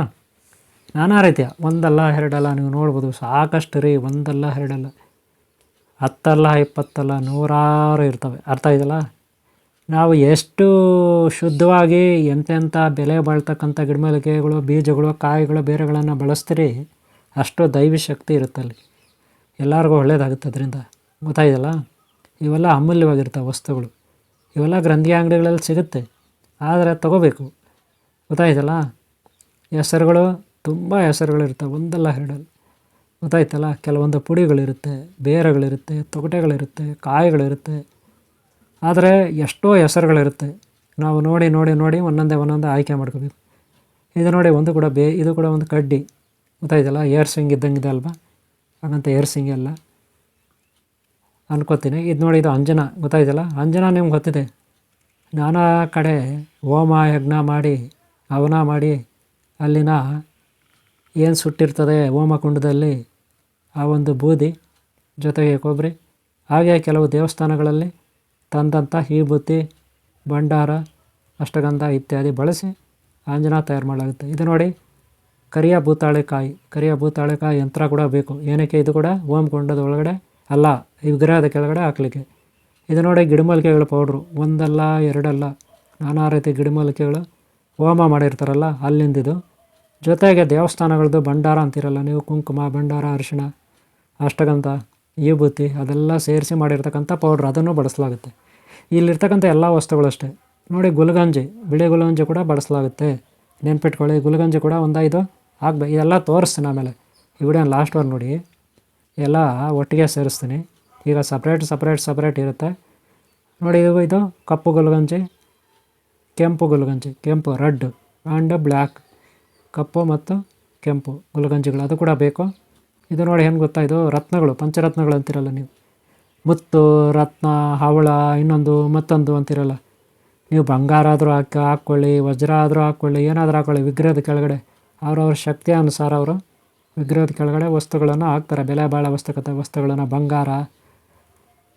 ನಾನಾ ರೀತಿಯ, ಒಂದಲ್ಲ ಎರಡಲ್ಲ, ನೀವು ನೋಡ್ಬೋದು, ಸಾಕಷ್ಟು ರೀ. ಒಂದಲ್ಲ ಎರಡಲ್ಲ, 10 ಅಲ್ಲ 20 ಅಲ್ಲ, 100 ಇರ್ತವೆ. ಅರ್ಥ ಇದೆಯಲ್ಲ? ನಾವು ಎಷ್ಟು ಶುದ್ಧವಾಗಿ ಎಂತೆಂಥ ಬೆಲೆ ಬಾಳ್ತಕ್ಕಂಥ ಗಿಡಮೂಲಿಕೆಗಳು, ಬೀಜಗಳು, ಕಾಯಿಗಳು, ಬೇರುಗಳನ್ನು ಬಳಸ್ತೀರಿ, ಅಷ್ಟು ದೈವಿ ಶಕ್ತಿ ಇರುತ್ತೆ ಅಲ್ಲಿ. ಎಲ್ಲರಿಗೂ ಒಳ್ಳೆಯದಾಗುತ್ತೆ ಅದರಿಂದ. ಗೊತ್ತಾಯಿದಲ್ಲ? ಇವೆಲ್ಲ ಅಮೂಲ್ಯವಾಗಿರ್ತವೆ ವಸ್ತುಗಳು. ಇವೆಲ್ಲ ಗ್ರಂಥಿ ಅಂಗಡಿಗಳಲ್ಲಿ ಸಿಗುತ್ತೆ, ಆದರೆ ತಗೋಬೇಕು. ಗೊತ್ತಾಯ್ತಲ್ಲ? ಹೆಸರುಗಳು, ತುಂಬ ಹೆಸರುಗಳಿರ್ತವೆ, ಒಂದಲ್ಲ ಎರಡಲ್ಲ. ಗೊತ್ತಾಯ್ತಲ್ಲ? ಕೆಲವೊಂದು ಪುಡಿಗಳಿರುತ್ತೆ, ಬೇರುಗಳಿರುತ್ತೆ, ತೊಗಟೆಗಳಿರುತ್ತೆ, ಕಾಯಿಗಳಿರುತ್ತೆ. ಆದರೆ ಎಷ್ಟೋ ಹೆಸರುಗಳಿರುತ್ತೆ. ನಾವು ನೋಡಿ ಒಂದೊಂದೇ ಆಯ್ಕೆ ಮಾಡ್ಕೋಬೇಕು. ಇದು ನೋಡಿ, ಇದು ಕೂಡ ಒಂದು ಕಡ್ಡಿ. ಗೊತ್ತಾಯ್ತಲ್ಲ? ಏರ್ಸಿಂಗ್ ಇದ್ದಂಗಿದೆ ಅಲ್ವಾ? ಹಾಗಂತ ಏರ್ಸಿಂಗ್ ಎಲ್ಲ ಅನ್ಕೋತೀನಿ. ಇದು ನೋಡಿ, ಇದು ಅಂಜನ ಗೊತ್ತಾಯ್ತಲ್ಲ. ಅಂಜನ ನಿಮ್ಗೆ ಗೊತ್ತಿದೆ, ನಾನಾ ಕಡೆ ಹೋಮ ಯಜ್ಞ ಮಾಡಿ ಹವನ ಮಾಡಿ ಅಲ್ಲಿನ ಏನು ಸುಟ್ಟಿರ್ತದೆ ಹೋಮ ಕುಂಡದಲ್ಲಿ ಆ ಒಂದು ಬೂದಿ ಜೊತೆಗೆ ಕೊಬ್ಬರಿ, ಹಾಗೆ ಕೆಲವು ದೇವಸ್ಥಾನಗಳಲ್ಲಿ ತಂದಂಥ ವಿಭೂತಿ, ಭಂಡಾರ, ಅಷ್ಟಗಂಧ ಇತ್ಯಾದಿ ಬಳಸಿ ಅಂಜನ ತಯಾರು ಮಾಡಲಾಗುತ್ತೆ. ಇದು ನೋಡಿ, ಕರಿಯ ಭೂತಾಳೆಕಾಯಿ ಯಂತ್ರ ಕೂಡ ಬೇಕು. ಏನಕ್ಕೆ? ಇದು ಕೂಡ ಹೋಮ ಕುಂಡದ ಒಳಗಡೆ ಅಲ್ಲ, ಈ ವಿಗ್ರಹದ ಕೆಳಗಡೆ ಹಾಕಲಿಕ್ಕೆ. ಇದು ನೋಡಿ, ಗಿಡಮೂಲಿಕೆಗಳ ಪೌಡ್ರು, ಒಂದಲ್ಲ ಎರಡಲ್ಲ, ನಾನಾ ರೀತಿ ಗಿಡಮೂಲಿಕೆಗಳು ಹೋಮ ಮಾಡಿರ್ತಾರಲ್ಲ ಅಲ್ಲಿಂದಿದು. ಜೊತೆಗೆ ದೇವಸ್ಥಾನಗಳದ್ದು ಭಂಡಾರ ಅಂತಿರಲ್ಲ ನೀವು, ಕುಂಕುಮ, ಭಂಡಾರ, ಅರಿಶಿಣ, ಅಷ್ಟಗಂಧ, ವಿಭೂತಿ ಅದೆಲ್ಲ ಸೇರಿಸಿ ಮಾಡಿರ್ತಕ್ಕಂಥ ಪೌಡ್ರ್, ಅದನ್ನು ಬಳಸಲಾಗುತ್ತೆ. ಇಲ್ಲಿರ್ತಕ್ಕಂಥ ಎಲ್ಲ ವಸ್ತುಗಳು ಅಷ್ಟೇ ನೋಡಿ. ಗುಲ್ಗಂಜಿ, ಬಿಳಿ ಗುಲ್ಗಂಜಿ ಕೂಡ ಬಳಸಲಾಗುತ್ತೆ, ನೆನ್ಪಿಟ್ಕೊಳ್ಳಿ. ಗುಲ್ಗಂಜಿ ಕೂಡ ಒಂದು ಇದು ಆಗಬೇಕು. ಇದೆಲ್ಲ ತೋರಿಸ್ತೀನಿ ಆಮೇಲೆ ಈ ವಿಡಿಯೋ ಲಾಸ್ಟ್ವರೆಗೆ ನೋಡಿ, ಎಲ್ಲ ಒಟ್ಟಿಗೆ ಸೇರಿಸ್ತೀನಿ. ಈಗ ಸಪ್ರೇಟ್ ಇರುತ್ತೆ ನೋಡಿ. ಇದು ಕಪ್ಪು ಗುಲ್ಗಂಜಿ, ಕೆಂಪು ಗುಲ್ಗಂಜಿ, ಕೆಂಪು ರೆಡ್ ಆ್ಯಂಡ್ ಬ್ಲ್ಯಾಕ್, ಕಪ್ಪು ಮತ್ತು ಕೆಂಪು ಗುಲ್ಗಂಜಿಗಳು, ಅದು ಕೂಡ ಬೇಕು. ಇದು ನೋಡಿ, ಏನು ಗೊತ್ತಾ, ಇದು ರತ್ನಗಳು, ಪಂಚರತ್ನಗಳು ಅಂತಿರಲ್ಲ ನೀವು, ಮುತ್ತು, ರತ್ನ, ಹವಳ, ಇನ್ನೊಂದು ಮತ್ತೊಂದು ಅಂತಿರಲ್ಲ ನೀವು. ಬಂಗಾರ ಆದರೂ ಹಾಕ್ಕೊಳ್ಳಿ, ವಜ್ರ ಆದರೂ ಹಾಕ್ಕೊಳ್ಳಿ, ಏನಾದರೂ ಹಾಕ್ಕೊಳ್ಳಿ, ವಿಗ್ರಹದ ಕೆಳಗಡೆ ಅವರವ್ರ ಶಕ್ತಿಯ ಅನುಸಾರ ಅವರು ವಿಗ್ರಹದ ಕೆಳಗಡೆ ವಸ್ತುಗಳನ್ನು ಹಾಕ್ತಾರೆ. ಬೆಲೆ ಬಾಳೋ ವಸ್ತುಗಳನ್ನು, ಬಂಗಾರ,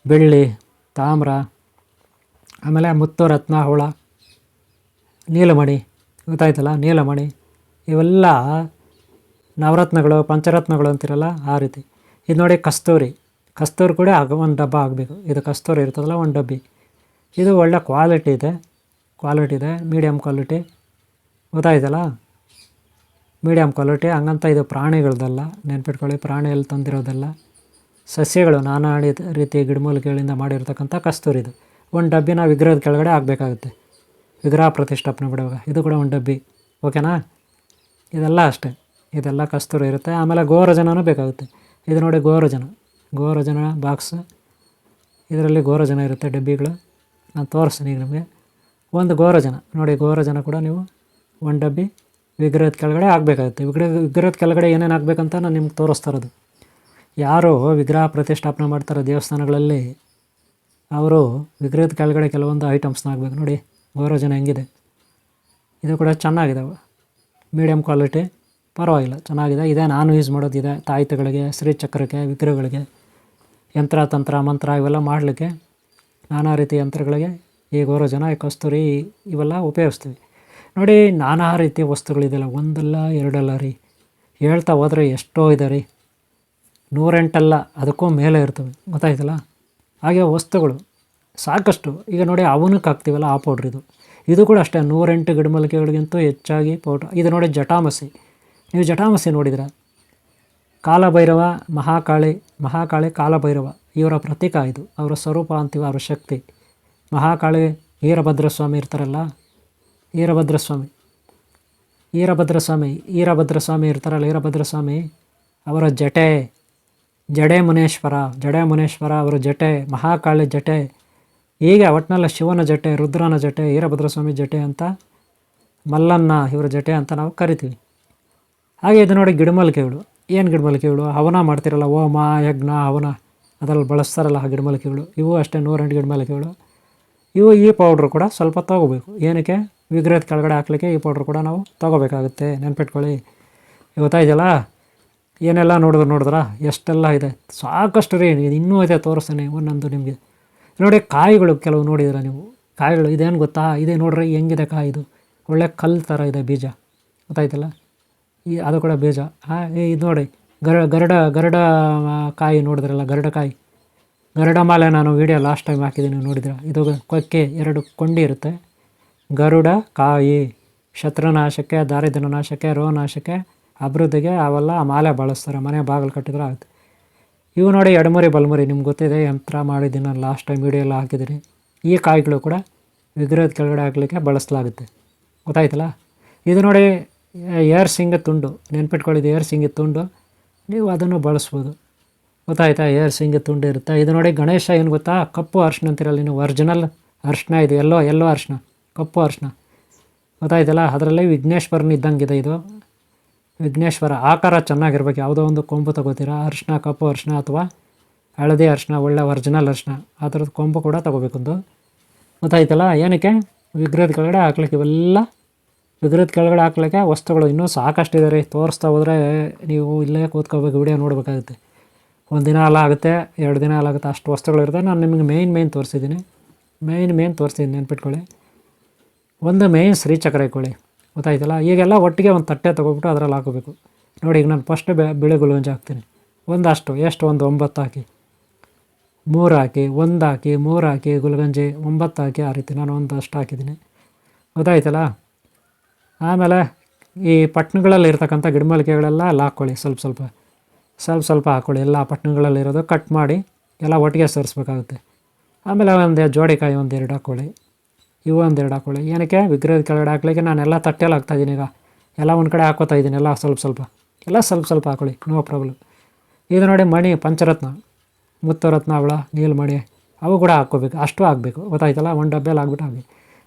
ಬೆಳ್ಳಿ, ತಾಮ್ರ, ಆಮೇಲೆ ಮುತ್ತು, ರತ್ನ, ಹವಳ, ನೀಲಮಣಿ, ಗೊತ್ತಾಯ್ತಲ್ಲ, ನೀಲಮಣಿ, ಇವೆಲ್ಲ ನವರತ್ನಗಳು, ಪಂಚರತ್ನಗಳು ಅಂತಿರಲ್ಲ ಆ ರೀತಿ. ಇದು ನೋಡಿ, ಕಸ್ತೂರಿ ಕೂಡ ಒಂದು ಡಬ್ಬ ಆಗಬೇಕು. ಇದು ಕಸ್ತೂರಿ ಇರ್ತದಲ್ಲ, ಒಂದು ಡಬ್ಬಿ. ಇದು ಒಳ್ಳೆ ಕ್ವಾಲಿಟಿ ಇದೆ, ಮೀಡಿಯಮ್ ಕ್ವಾಲಿಟಿ, ಗೊತ್ತಾಯ್ತಲ್ಲ, ಮೀಡಿಯಮ್ ಕ್ವಾಲಿಟಿ. ಹಂಗಂತ ಇದು ಪ್ರಾಣಿಗಳದ್ದಲ್ಲ, ನೆನ್ಪಿಟ್ಕೊಳ್ಳಿ, ಪ್ರಾಣಿಯಲ್ಲಿ ತಂದಿರೋದಲ್ಲ, ಸಸ್ಯಗಳು, ನಾನಾ ರೀತಿ ಗಿಡಮೂಲಿಕೆಗಳಿಂದ ಮಾಡಿರ್ತಕ್ಕಂಥ ಕಸ್ತೂರಿದು ಒಂದು ಡಬ್ಬಿನ ವಿಗ್ರಹದ ಕೆಳಗಡೆ ಆಗಬೇಕಾಗುತ್ತೆ ವಿಗ್ರಹ ಪ್ರತಿಷ್ಠಾಪನೆ ಬಿಡುವಾಗ. ಇದು ಕೂಡ ಒಂದು ಡಬ್ಬಿ, ಓಕೆನಾ. ಇದೆಲ್ಲ ಅಷ್ಟೇ, ಇದೆಲ್ಲ ಕಸ್ತೂರಿ ಇರುತ್ತೆ. ಆಮೇಲೆ ಗೋರೋಜನನೂ ಬೇಕಾಗುತ್ತೆ. ಇದು ನೋಡಿ, ಗೋರೋಜನ ಬಾಕ್ಸ್, ಇದರಲ್ಲಿ ಗೋರೋಜನ ಇರುತ್ತೆ ಡಬ್ಬಿಗಳು. ನಾನು ತೋರಿಸ್ತೀನಿ ಈಗ ನಿಮಗೆ. ಒಂದು ಗೋರೋಜನ ನೋಡಿ, ಗೋರೋಜನ ಕೂಡ ನೀವು ಒಂದು ಡಬ್ಬಿ ವಿಗ್ರಹದ ಕೆಳಗಡೆ ಆಗಬೇಕಾಗುತ್ತೆ. ವಿಗ್ರಹದ ಕೆಳಗಡೆ ಏನೇನು ಆಗಬೇಕಂತ ನಾನು ನಿಮ್ಗೆ ತೋರಿಸ್ತಾ ಇರೋದು. ಯಾರು ವಿಗ್ರಹ ಪ್ರತಿಷ್ಠಾಪನೆ ಮಾಡ್ತಾರೆ ದೇವಸ್ಥಾನಗಳಲ್ಲಿ, ಅವರು ವಿಗ್ರಹದ ಕೆಳಗಡೆ ಕೆಲವೊಂದು ಐಟಮ್ಸ್ನ ಆಗಬೇಕು. ನೋಡಿ, ಗೋರೋಜನ ಹೆಂಗಿದೆ, ಇದು ಕೂಡ ಚೆನ್ನಾಗಿದ್ದಾವೆ, ಮೀಡಿಯಮ್ ಕ್ವಾಲಿಟಿ, ಪರವಾಗಿಲ್ಲ, ಚೆನ್ನಾಗಿದೆ. ಇದೇ ನಾನು ಯೂಸ್ ಮಾಡೋದಿದೆ ತಾಯಿತಗಳಿಗೆ, ಶ್ರೀಚಕ್ರಕ್ಕೆ, ವಿಗ್ರಹಗಳಿಗೆ, ಯಂತ್ರ, ತಂತ್ರ, ಮಂತ್ರ ಇವೆಲ್ಲ ಮಾಡಲಿಕ್ಕೆ, ನಾನಾ ರೀತಿ ಯಂತ್ರಗಳಿಗೆ ಈ ಗೋರೋಜನ, ಈ ಕಸ್ತೂರಿ ಇವೆಲ್ಲ ಉಪಯೋಗಿಸ್ತೀವಿ. ನೋಡಿ, ನಾನಾ ರೀತಿಯ ವಸ್ತುಗಳಿದೆಯಲ್ಲ, ಒಂದಲ್ಲ ಎರಡಲ್ಲ ರೀ, ಹೇಳ್ತಾ ಹೋದರೆ ಎಷ್ಟೋ ಇದೆ ರೀ, 108 ಅದಕ್ಕೂ ಮೇಲೆ ಇರ್ತವೆ, ಗೊತ್ತಾಯ್ತಲ್ಲ. ಹಾಗೆ ವಸ್ತುಗಳು ಸಾಕಷ್ಟು. ಈಗ ನೋಡಿ, ಅವನಕ್ಕೆ ಹಾಕ್ತೀವಲ್ಲ ಆ ಪೌಡ್ರ್, ಇದು ಕೂಡ ಅಷ್ಟೇ 108 ಗಿಡಮೂಲಿಕೆಗಳಿಗಿಂತೂ ಹೆಚ್ಚಾಗಿ ಪೌಡ್ರ್. ಇದು ನೋಡಿ, ಜಟಾಮಸಿ, ನೀವು ಜಟಾಮಸಿ ನೋಡಿದಿರ, ಕಾಲಭೈರವ, ಮಹಾಕಾಳಿ ಕಾಲಭೈರವ ಇವರ ಪ್ರತೀಕ ಇದು, ಅವರ ಸ್ವರೂಪ ಅಂತೀವಿ, ಅವರ ಶಕ್ತಿ. ಮಹಾಕಾಳಿ ವೀರಭದ್ರಸ್ವಾಮಿ ಇರ್ತಾರಲ್ಲ, ವೀರಭದ್ರಸ್ವಾಮಿ ಇರ್ತಾರಲ್ಲ, ವೀರಭದ್ರಸ್ವಾಮಿ ಅವರ ಜಡೆ ಮುನೇಶ್ವರ ಅವರ ಜಟೆ, ಮಹಾಕಾಳಿ ಜಟೆ, ಹೀಗೆ ಒಟ್ಟಿನಲ್ಲಿ ಶಿವನ ಜಟೆ, ರುದ್ರನ ಜಟೆ, ವೀರಭದ್ರಸ್ವಾಮಿ ಜಟೆ ಅಂತ, ಮಲ್ಲನ್ನ ಇವರ ಜಟೆ ಅಂತ ನಾವು ಕರಿತೀವಿ. ಹಾಗೆ ಇದು ನೋಡಿ, ಗಿಡಮೂಲಿಕೆಗಳು. ಏನು ಗಿಡಮೂಲಿಕೆಗಳು? ಹವನ ಮಾಡ್ತಿರಲ್ಲ, ಹೋಮ ಯಜ್ಞ ಹವನ ಅದರಲ್ಲಿ ಬಳಸ್ತಾರಲ್ಲ ಆ ಗಿಡಮೂಲಿಕೆಗಳು, ಇವು ಅಷ್ಟೇ 108 ಗಿಡಮೂಲಿಕೆಗಳು. ಈ ಪೌಡ್ರು ಕೂಡ ಸ್ವಲ್ಪ ತೊಗೋಬೇಕು. ಏನಕ್ಕೆ? ವಿಗ್ರಹದ ಕೆಳಗಡೆ ಹಾಕ್ಲಿಕ್ಕೆ ಈ ಪೌಡ್ರ್ ಕೂಡ ನಾವು ತೊಗೋಬೇಕಾಗುತ್ತೆ, ನೆನ್ಪಿಟ್ಕೊಳ್ಳಿ. ಗೊತ್ತಾಯ್ತಲ್ಲ, ಏನೆಲ್ಲ ನೋಡಿದ್ರ ಎಷ್ಟೆಲ್ಲ ಇದೆ, ಸಾಕಷ್ಟು ರೀ. ಇನ್ನೂ ಇದೆ, ತೋರಿಸ್ತೀನಿ ಒಂದೊಂದು ನಿಮಗೆ. ನೋಡಿ, ಕಾಯಿಗಳು ಕೆಲವು ನೋಡಿದಿರ ನೀವು, ಕಾಯಿಗಳು ಇದೇನು ಗೊತ್ತಾ, ಇದೇ ನೋಡ್ರಿ ಹೆಂಗಿದೆ ಕಾಯಿ, ಇದು ಒಳ್ಳೆ ಕಲ್ಲು ಥರ ಇದೆ ಬೀಜ, ಗೊತ್ತಾಯ್ತಲ್ಲ, ಅದು ಕೂಡ ಬೀಜ. ಇದು ನೋಡಿ, ಗರುಡ ಕಾಯಿ ನೋಡಿದ್ರಲ್ಲ, ಗರುಡ ಮಾಲೆ ನಾನು ವೀಡಿಯೋ ಲಾಸ್ಟ್ ಟೈಮ್ ಹಾಕಿದ್ದೀನಿ, ನೋಡಿದ್ರೆ. ಇದು ಕೊಕ್ಕೆ 2 ಕೊಂಡಿ ಇರುತ್ತೆ. ಗರುಡ ಕಾಯಿ ಶತ್ರುನಾಶಕ್ಕೆ, ದಾರಿದ್ರ್ಯ ನಾಶಕ್ಕೆ, ರೋಗನಾಶಕ್ಕೆ, ಅಭಿವೃದ್ಧಿಗೆ ಅವೆಲ್ಲ ಆ ಮಾಲೆ ಬಳಸ್ತಾರೆ, ಮನೆ ಬಾಗಿಲು ಕಟ್ಟಿದ್ರೆ ಆಗುತ್ತೆ. ಇವು ನೋಡಿ, ಎಡಮುರಿ ಬಲಮುರಿ, ನಿಮ್ಗೆ ಗೊತ್ತಿದೆ, ಯಂತ್ರ ಮಾಡಿದ್ದೀನಿ ನಾನು ಲಾಸ್ಟ್ ಟೈಮ್ ವೀಡಿಯೋ ಎಲ್ಲ ಹಾಕಿದ್ದೀನಿ. ಈ ಕಾಯಿಗಳು ಕೂಡ ವಿಗ್ರಹದ ಕೆಳಗಡೆ ಹಾಕಲಿಕ್ಕೆ ಬಳಸಲಾಗುತ್ತೆ, ಗೊತ್ತಾಯ್ತಲ್ಲ. ಇದು ನೋಡಿ, ಏರ್ಸಿಂಗ ತುಂಡು, ನೆನ್ಪಿಟ್ಕೊಳ್ಳಿದ್ದು ಏರ್ಸಿಂಗಿ ತುಂಡು, ನೀವು ಅದನ್ನು ಬಳಸ್ಬೋದು, ಗೊತ್ತಾಯ್ತಾ. ಏರ್ಸಿಂಗಿ ತುಂಡು ಇರುತ್ತೆ. ಇದು ನೋಡಿ, ಗಣೇಶ ಏನು ಗೊತ್ತಾ, ಕಪ್ಪು ಅರಿಶಿನ ಅಂತಿರಲ್ಲ ನೀವು, ಒರಿಜಿನಲ್ ಅರಿಶಿನ ಇದು, ಎಲ್ಲೋ ಅರಿಶಿನ, ಕಪ್ಪು ಅರಿಶಿನ, ಗೊತ್ತಾಯ್ತಲ್ಲ. ಅದರಲ್ಲಿ ವಿಘ್ನೇಶ್ವರನ ಇದ್ದಂಗಿದೆ ಇದು. ವಿಘ್ನೇಶ್ವರ ಆಕಾರ ಚೆನ್ನಾಗಿರ್ಬೇಕು. ಯಾವುದೋ ಒಂದು ಕೊಂಬು ತೊಗೋತೀರಾ, ಅರಿಶಿನ, ಕಪ್ಪು ಅರಿಶಿನ ಅಥವಾ ಹಳದಿ ಅರಿಶಿನ, ಒಳ್ಳೆ ಒರಿಜಿನಲ್ ಅರಿಶಿನ, ಆ ಥರದ್ದು ಕೊಂಬು ಕೂಡ ತೊಗೋಬೇಕಂದು. ಗೊತ್ತಾಯ್ತಲ್ಲ? ಏನಕ್ಕೆ? ವಿಗ್ರಹದ ಕೆಳಗಡೆ ಹಾಕ್ಲಿಕ್ಕೆ. ಇವೆಲ್ಲ ವಿಗ್ರಹದ ಕೆಳಗಡೆ ಹಾಕ್ಲಿಕ್ಕೆ ವಸ್ತುಗಳು ಇನ್ನೂ ಸಾಕಷ್ಟಿದೆ ರೀ. ತೋರಿಸ್ತಾ ಹೋದರೆ ನೀವು ಇಲ್ಲೇ ಕೂತ್ಕೋಬೇಕು, ವಿಡಿಯೋ ನೋಡಬೇಕಾಗುತ್ತೆ. ಒಂದು ದಿನ ಎಲ್ಲ ಆಗುತ್ತೆ, 2 ದಿನ ಎಲ್ಲ ಆಗುತ್ತೆ, ಅಷ್ಟು ವಸ್ತುಗಳಿರುತ್ತೆ. ನಾನು ನಿಮಗೆ ಮೇಯ್ನ್ ತೋರಿಸಿದ್ದೀನಿ. ಮೇಯ್ನ್ ತೋರಿಸಿದ್ದೀನಿ, ನೆನ್ಪಿಟ್ಕೊಳ್ಳಿ. ಒಂದು ಮೇಯ್ನ್ ಶ್ರೀಚಕ್ರ ಇಟ್ಕೊಳ್ಳಿ. ಗೊತ್ತಾಯ್ತಲ್ಲ? ಈಗೆಲ್ಲ ಒಟ್ಟಿಗೆ ಒಂದು ತಟ್ಟೆ ತೊಗೊಬಿಟ್ಟು ಅದರಲ್ಲಿ ಹಾಕೋಬೇಕು. ನೋಡಿ, ಈಗ ನಾನು ಫಸ್ಟ್ ಬಿಳಿ ಗುಲಗಂಜಿ ಹಾಕ್ತೀನಿ. ಒಂದಷ್ಟು ಎಷ್ಟು, ಒಂದು 9 ಹಾಕಿ, 3 ಹಾಕಿ, 1 ಹಾಕಿ, 3 ಹಾಕಿ, ಗುಲಗಂಜಿ 9 ಹಾಕಿ, ಆ ರೀತಿ ನಾನು ಒಂದಷ್ಟು ಹಾಕಿದ್ದೀನಿ. ಗೊತ್ತಾಯ್ತಲ್ಲ? ಆಮೇಲೆ ಈ ಪಟ್ಟಣಗಳಲ್ಲಿ ಇರ್ತಕ್ಕಂಥ ಗಿಡಮೂಲಿಕೆಗಳೆಲ್ಲ ಅಲ್ಲಿ ಹಾಕ್ಕೊಳ್ಳಿ. ಸ್ವಲ್ಪ ಹಾಕ್ಕೊಳ್ಳಿ. ಎಲ್ಲ ಪಟ್ಟಣಗಳಲ್ಲಿರೋದು ಕಟ್ ಮಾಡಿ ಎಲ್ಲ ಒಟ್ಟಿಗೆ ಸೇರಿಸ್ಬೇಕಾಗುತ್ತೆ. ಆಮೇಲೆ ಒಂದು ಜೋಡಿಕಾಯಿ 1-2 ಹಾಕ್ಕೊಳ್ಳಿ. ಇವು 1-2 ಹಾಕ್ಕೊಳ್ಳಿ. ಏನಕ್ಕೆ? ವಿಗ್ರಹದ ಕೆಳಗಡೆ ಹಾಕ್ಲಿಕ್ಕೆ ನಾನೆಲ್ಲ ತಟ್ಟೆಯಲ್ಲಿ ಹಾಕ್ತಾಯಿದ್ದೀನಿ. ಈಗ ಎಲ್ಲ ಒಂದು ಕಡೆ ಹಾಕೋತಾ ಇದ್ದೀನಿ. ಎಲ್ಲ ಸ್ವಲ್ಪ ಹಾಕ್ಕೊಳ್ಳಿ, ನೋ ಪ್ರಾಬ್ಲಮ್. ಇದು ನೋಡಿ, ಮಣಿ ಪಂಚರತ್ನ, ಮುತ್ತುರತ್ನ, ಅವಳ ನೀಲಮಣಿ, ಅವು ಕೂಡ ಹಾಕ್ಕೋಬೇಕು. ಅಷ್ಟು ಆಗಬೇಕು. ಗೊತ್ತಾಯ್ತಲ್ಲ? ಒಂದು ಡಬ್ಬೆಯಲ್ಲಿ ಹಾಕ್ಬಿಟ್ಟು ಹಾಕಿ.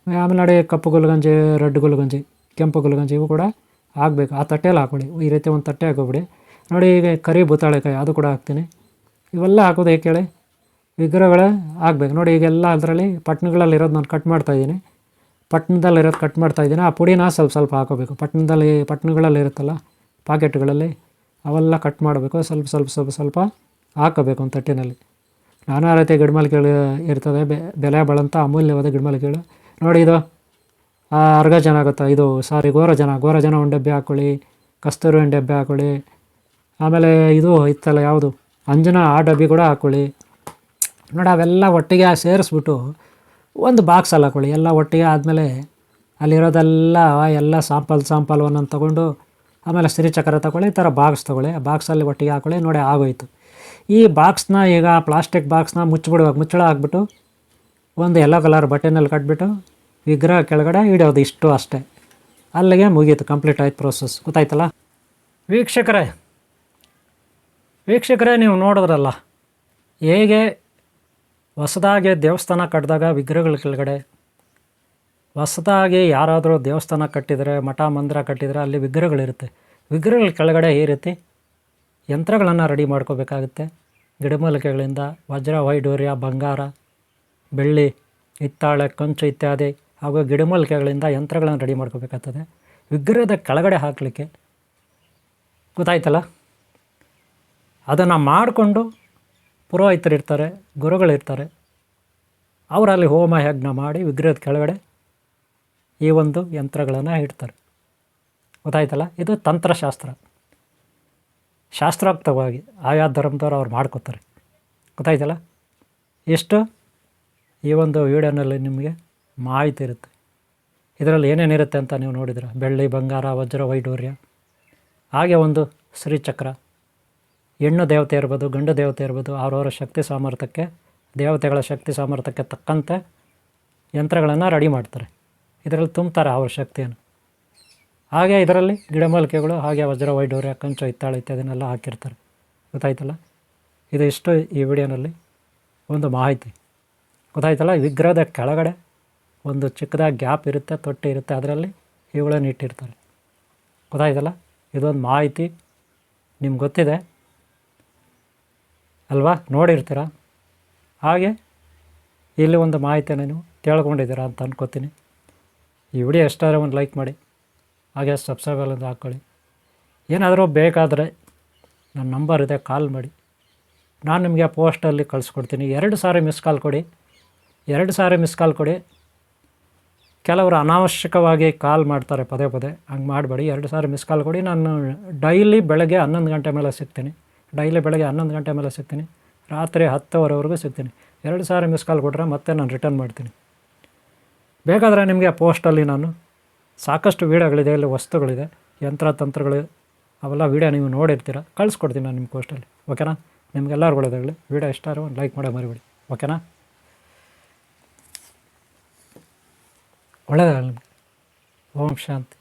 ಆಮೇಲೆ ನೋಡಿ, ಕಪ್ಪು ಗುಲಗಂಜಿ, ರೆಡ್ ಗುಲಗಂಜಿ, ಕೆಂಪು ಗುಲಗಂಜಿ, ಇವು ಕೂಡ ಹಾಕಬೇಕು. ಆ ತಟ್ಟೆಯಲ್ಲಿ ಹಾಕ್ಕೊಳ್ಳಿ. ಈ ರೀತಿ ಒಂದು ತಟ್ಟೆ ಹಾಕೋಬಿಡಿ. ನೋಡಿ, ಈಗ ಕರಿ ಬುತ್ತಾಳೆಕಾಯಿ ಅದು ಕೂಡ ಹಾಕ್ತೀನಿ. ಇವೆಲ್ಲ ಹಾಕೋದು ಏಕೆ ಹೇಳಿ? ವಿಗ್ರಹಗಳೇ ಆಗಬೇಕು. ನೋಡಿ, ಈಗೆಲ್ಲ ಅದರಲ್ಲಿ ಪಟ್ಟಣಗಳಲ್ಲಿರೋದು ನಾನು ಕಟ್ ಮಾಡ್ತಾಯಿದ್ದೀನಿ. ಪಟ್ಟಣದಲ್ಲಿರೋದು ಕಟ್ ಮಾಡ್ತಾಯಿದ್ದೀನಿ. ಆ ಪುಡಿನ ಸ್ವಲ್ಪ ಹಾಕೋಬೇಕು. ಪಟ್ಟಣಗಳಲ್ಲಿ ಇರುತ್ತಲ್ಲ ಪಾಕೆಟ್ಗಳಲ್ಲಿ, ಅವೆಲ್ಲ ಕಟ್ ಮಾಡಬೇಕು. ಸ್ವಲ್ಪ ಹಾಕೋಬೇಕು ಒಂದು ತಟ್ಟಿನಲ್ಲಿ. ನಾನಾ ರೀತಿಯ ಗಿಡಮೂಲಿಕೆಗಳು ಇರ್ತದೆ, ಬೆಲೆ ಬಾಳಂಥ ಅಮೂಲ್ಯವಾದ ಗಿಡಮೂಲಿಕೆಗಳು. ನೋಡಿ, ಇದು ಅರ್ಗಜನ ಆಗುತ್ತಾ, ಇದು ಗೋರಜನ ಒಂದು ಡಬ್ಬೆ ಹಾಕ್ಕೊಳ್ಳಿ. ಕಸ್ತೂರಿ ಒಂದು ಡಬ್ಬೆ ಹಾಕ್ಕೊಳ್ಳಿ. ಆಮೇಲೆ ಇದು ಇತ್ತಲ್ಲ, ಯಾವುದು ಅಂಜನ, ಆ ಡಬ್ಬಿ ಕೂಡ ಹಾಕ್ಕೊಳ್ಳಿ. ನೋಡಿ, ಅವೆಲ್ಲ ಒಟ್ಟಿಗೆ ಸೇರಿಸ್ಬಿಟ್ಟು ಒಂದು ಬಾಕ್ಸಲ್ಲಿ ಹಾಕ್ಕೊಳ್ಳಿ. ಎಲ್ಲ ಒಟ್ಟಿಗೆ ಆದಮೇಲೆ ಅಲ್ಲಿರೋದೆಲ್ಲ ಸಾಂಪಲ್ ಒಂದೊಂದು ತೊಗೊಂಡು ಆಮೇಲೆ ಶ್ರೀಚಕ್ರ ತೊಗೊಳ್ಳಿ. ಈ ಥರ ಬಾಕ್ಸ್ ತೊಗೊಳ್ಳಿ. ಆ ಬಾಕ್ಸಲ್ಲಿ ಒಟ್ಟಿಗೆ ಹಾಕ್ಕೊಳ್ಳಿ. ನೋಡಿ, ಆಗೋಯ್ತು. ಈ ಬಾಕ್ಸ್ನ ಈಗ ಪ್ಲಾಸ್ಟಿಕ್ ಬಾಕ್ಸ್ನ ಮುಚ್ಚಳ ಹಾಕ್ಬಿಟ್ಟು ಒಂದು ಯೆಲ್ಲೋ ಕಲರ್ ಬಟ್ಟೆನಲ್ಲಿ ಕಟ್ಬಿಟ್ಟು ವಿಗ್ರಹ ಕೆಳಗಡೆ ಇಡೋದು. ಇಷ್ಟು ಅಷ್ಟೇ, ಅಲ್ಲಿಗೆ ಮುಗೀತು, ಕಂಪ್ಲೀಟ್ ಆಯ್ತು ಪ್ರೋಸೆಸ್. ಗೊತ್ತಾಯ್ತಲ್ಲ ವೀಕ್ಷಕರೇ? ನೀವು ನೋಡಿದ್ರಲ್ಲ ಹೇಗೆ ಹೊಸದಾಗಿ ದೇವಸ್ಥಾನ ಕಟ್ಟಿದಾಗ ವಿಗ್ರಹಗಳ ಕೆಳಗಡೆ, ಹೊಸದಾಗಿ ಯಾರಾದರೂ ದೇವಸ್ಥಾನ ಕಟ್ಟಿದರೆ, ಮಠ ಮಂದಿರ ಕಟ್ಟಿದರೆ ಅಲ್ಲಿ ವಿಗ್ರಹಗಳಿರುತ್ತೆ. ವಿಗ್ರಹಗಳ ಕೆಳಗಡೆ ಈ ರೀತಿ ಯಂತ್ರಗಳನ್ನು ರೆಡಿ ಮಾಡ್ಕೋಬೇಕಾಗುತ್ತೆ. ಗಿಡಮೂಲಿಕೆಗಳಿಂದ ವಜ್ರ, ವೈಡೂರ್ಯ, ಬಂಗಾರ, ಬೆಳ್ಳಿ, ಹಿತ್ತಾಳೆ, ಕಂಚು ಇತ್ಯಾದಿ ಹಾಗೂ ಗಿಡಮೂಲಿಕೆಗಳಿಂದ ಯಂತ್ರಗಳನ್ನು ರೆಡಿ ಮಾಡ್ಕೋಬೇಕಾಗ್ತದೆ ವಿಗ್ರಹದ ಕೆಳಗಡೆ ಹಾಕಲಿಕ್ಕೆ. ಗೊತ್ತಾಯ್ತಲ್ಲ? ಅದನ್ನು ಮಾಡಿಕೊಂಡು ಪುರೋಹಿತರಿರ್ತಾರೆ, ಗುರುಗಳಿರ್ತಾರೆ, ಅವರಲ್ಲಿ ಹೋಮ ಯಜ್ಞ ಮಾಡಿ ವಿಗ್ರಹದ ಕೆಳಗಡೆ ಈ ಒಂದು ಯಂತ್ರಗಳನ್ನು ಇಡ್ತಾರೆ. ಗೊತ್ತಾಯ್ತಲ್ಲ? ಇದು ತಂತ್ರಶಾಸ್ತ್ರ, ಶಾಸ್ತ್ರೋಕ್ತವಾಗಿ ಆಯಾ ಧರ್ಮದವ್ರು ಅವ್ರು ಮಾಡ್ಕೋತಾರೆ. ಗೊತ್ತಾಯ್ತಲ್ಲ? ಎಷ್ಟು ಈ ಒಂದು ವಿಡಿಯೋನಲ್ಲಿ ನಿಮಗೆ ಮಾಹಿತಿ ಇರುತ್ತೆ. ಇದರಲ್ಲಿ ಏನೇನಿರುತ್ತೆ ಅಂತ ನೀವು ನೋಡಿದ್ರೆ, ಬೆಳ್ಳಿ, ಬಂಗಾರ, ವಜ್ರ, ವೈಡೂರ್ಯ, ಹಾಗೆ ಒಂದು ಶ್ರೀಚಕ್ರ, ಹೆಣ್ಣು ದೇವತೆ ಇರ್ಬೋದು, ಗಂಡು ದೇವತೆ ಇರ್ಬೋದು, ಅವರವರ ಶಕ್ತಿ ಸಾಮರ್ಥ್ಯಕ್ಕೆ, ದೇವತೆಗಳ ಶಕ್ತಿ ಸಾಮರ್ಥ್ಯಕ್ಕೆ ತಕ್ಕಂತೆ ಯಂತ್ರಗಳನ್ನು ರೆಡಿ ಮಾಡ್ತಾರೆ. ಇದರಲ್ಲಿ ತುಂಬ್ತಾರೆ ಅವ್ರ ಶಕ್ತಿಯನ್ನು. ಹಾಗೆ ಇದರಲ್ಲಿ ಗಿಡಮೂಲಿಕೆಗಳು, ಹಾಗೆ ವಜ್ರ, ವೈಡೂರ್ಯ, ಕಂಚು, ಹಿತ್ತಾಳೆ ಇತ್ಯಾದಿನೆಲ್ಲ ಹಾಕಿರ್ತಾರೆ. ಗೊತ್ತಾಯ್ತಲ್ಲ? ಇದು ಇಷ್ಟು ಈ ವಿಡಿಯೋನಲ್ಲಿ ಒಂದು ಮಾಹಿತಿ. ಗೊತ್ತಾಯ್ತಲ್ಲ? ವಿಗ್ರಹದ ಕೆಳಗಡೆ ಒಂದು ಚಿಕ್ಕದಾಗಿ ಗ್ಯಾಪ್ ಇರುತ್ತೆ, ತೊಟ್ಟಿ ಇರುತ್ತೆ, ಅದರಲ್ಲಿ ಇವುಗಳನ್ನು ಇಟ್ಟಿರ್ತಾರೆ. ಗೊತ್ತಾಯ್ತಲ್ಲ? ಇದೊಂದು ಮಾಹಿತಿ ನಿಮ್ಗೆ ಗೊತ್ತಿದೆ ಅಲ್ವಾ? ನೋಡಿರ್ತೀರ. ಹಾಗೆ ಇಲ್ಲಿ ಒಂದು ಮಾಹಿತಿಯನ್ನು ನೀವು ತಿಳ್ಕೊಂಡಿದ್ದೀರಾ ಅಂತ ಅಂದ್ಕೋತೀನಿ. ಈ ವಿಡಿಯೋ ಎಷ್ಟಾದರೆ ಒಂದು ಲೈಕ್ ಮಾಡಿ, ಹಾಗೆ ಸಬ್ಸ್ಕ್ರೈಬ್ ಹಾಕ್ಕೊಳ್ಳಿ. ಏನಾದರೂ ಬೇಕಾದರೆ ನನ್ನ ನಂಬರ್ ಇದೆ, ಕಾಲ್ ಮಾಡಿ. ನಾನು ನಿಮಗೆ ಪೋಸ್ಟಲ್ಲಿ ಕಳಿಸ್ಕೊಡ್ತೀನಿ. 2 ಸಾರಿ ಮಿಸ್ ಕಾಲ್ ಕೊಡಿ. ಕೆಲವರು ಅನಾವಶ್ಯಕವಾಗಿ ಕಾಲ್ ಮಾಡ್ತಾರೆ ಪದೇ ಹಂಗೆ ಮಾಡಬೇಡಿ. 2 ಸಾರಿ ಮಿಸ್ ಕಾಲ್ ಕೊಡಿ. ನಾನು ಡೈಲಿ ಬೆಳಗ್ಗೆ 11 ಗಂಟೆ ಮೇಲೆ ಸಿಗ್ತೀನಿ. ರಾತ್ರಿ 10:00ವರೆವರೆಗೂ ಸಿಗ್ತೀನಿ. 2 ಸಾರಿ ಮಿಸ್ ಕಾಲ್ ಕೊಟ್ಟರೆ ಮತ್ತೆ ನಾನು ರಿಟರ್ನ್ ಮಾಡ್ತೀನಿ. ಬೇಕಾದರೆ ನಿಮಗೆ ಪೋಸ್ಟಲ್ಲಿ ನಾನು ಸಾಕಷ್ಟು ವೀಡಿಯೋಗಳಿದೆ, ಇಲ್ಲಿ ವಸ್ತುಗಳಿದೆ, ಯಂತ್ರ ತಂತ್ರಗಳು, ಅವೆಲ್ಲ ವೀಡಿಯೋ ನೀವು ನೋಡಿರ್ತೀರ, ಕಳಿಸ್ಕೊಡ್ತೀನಿ ನಾನು ನಿಮ್ಮ ಪೋಸ್ಟಲ್ಲಿ. ಓಕೆನಾ? ನಿಮಗೆಲ್ಲರಿಗೂ ಒಳ್ಳೆಯದಾಗಲಿ. ವೀಡಿಯೋ ಇಷ್ಟ ಆದರೆ ಒಂದು ಲೈಕ್ ಮಾಡೋದು ಮರಿಬೇಡಿ. ಓಕೆನಾ? ಒಳ್ಳೆಯದಾಗಲಿ ನಿಮಗೆ. ಓಂ ಶಾಂತಿ.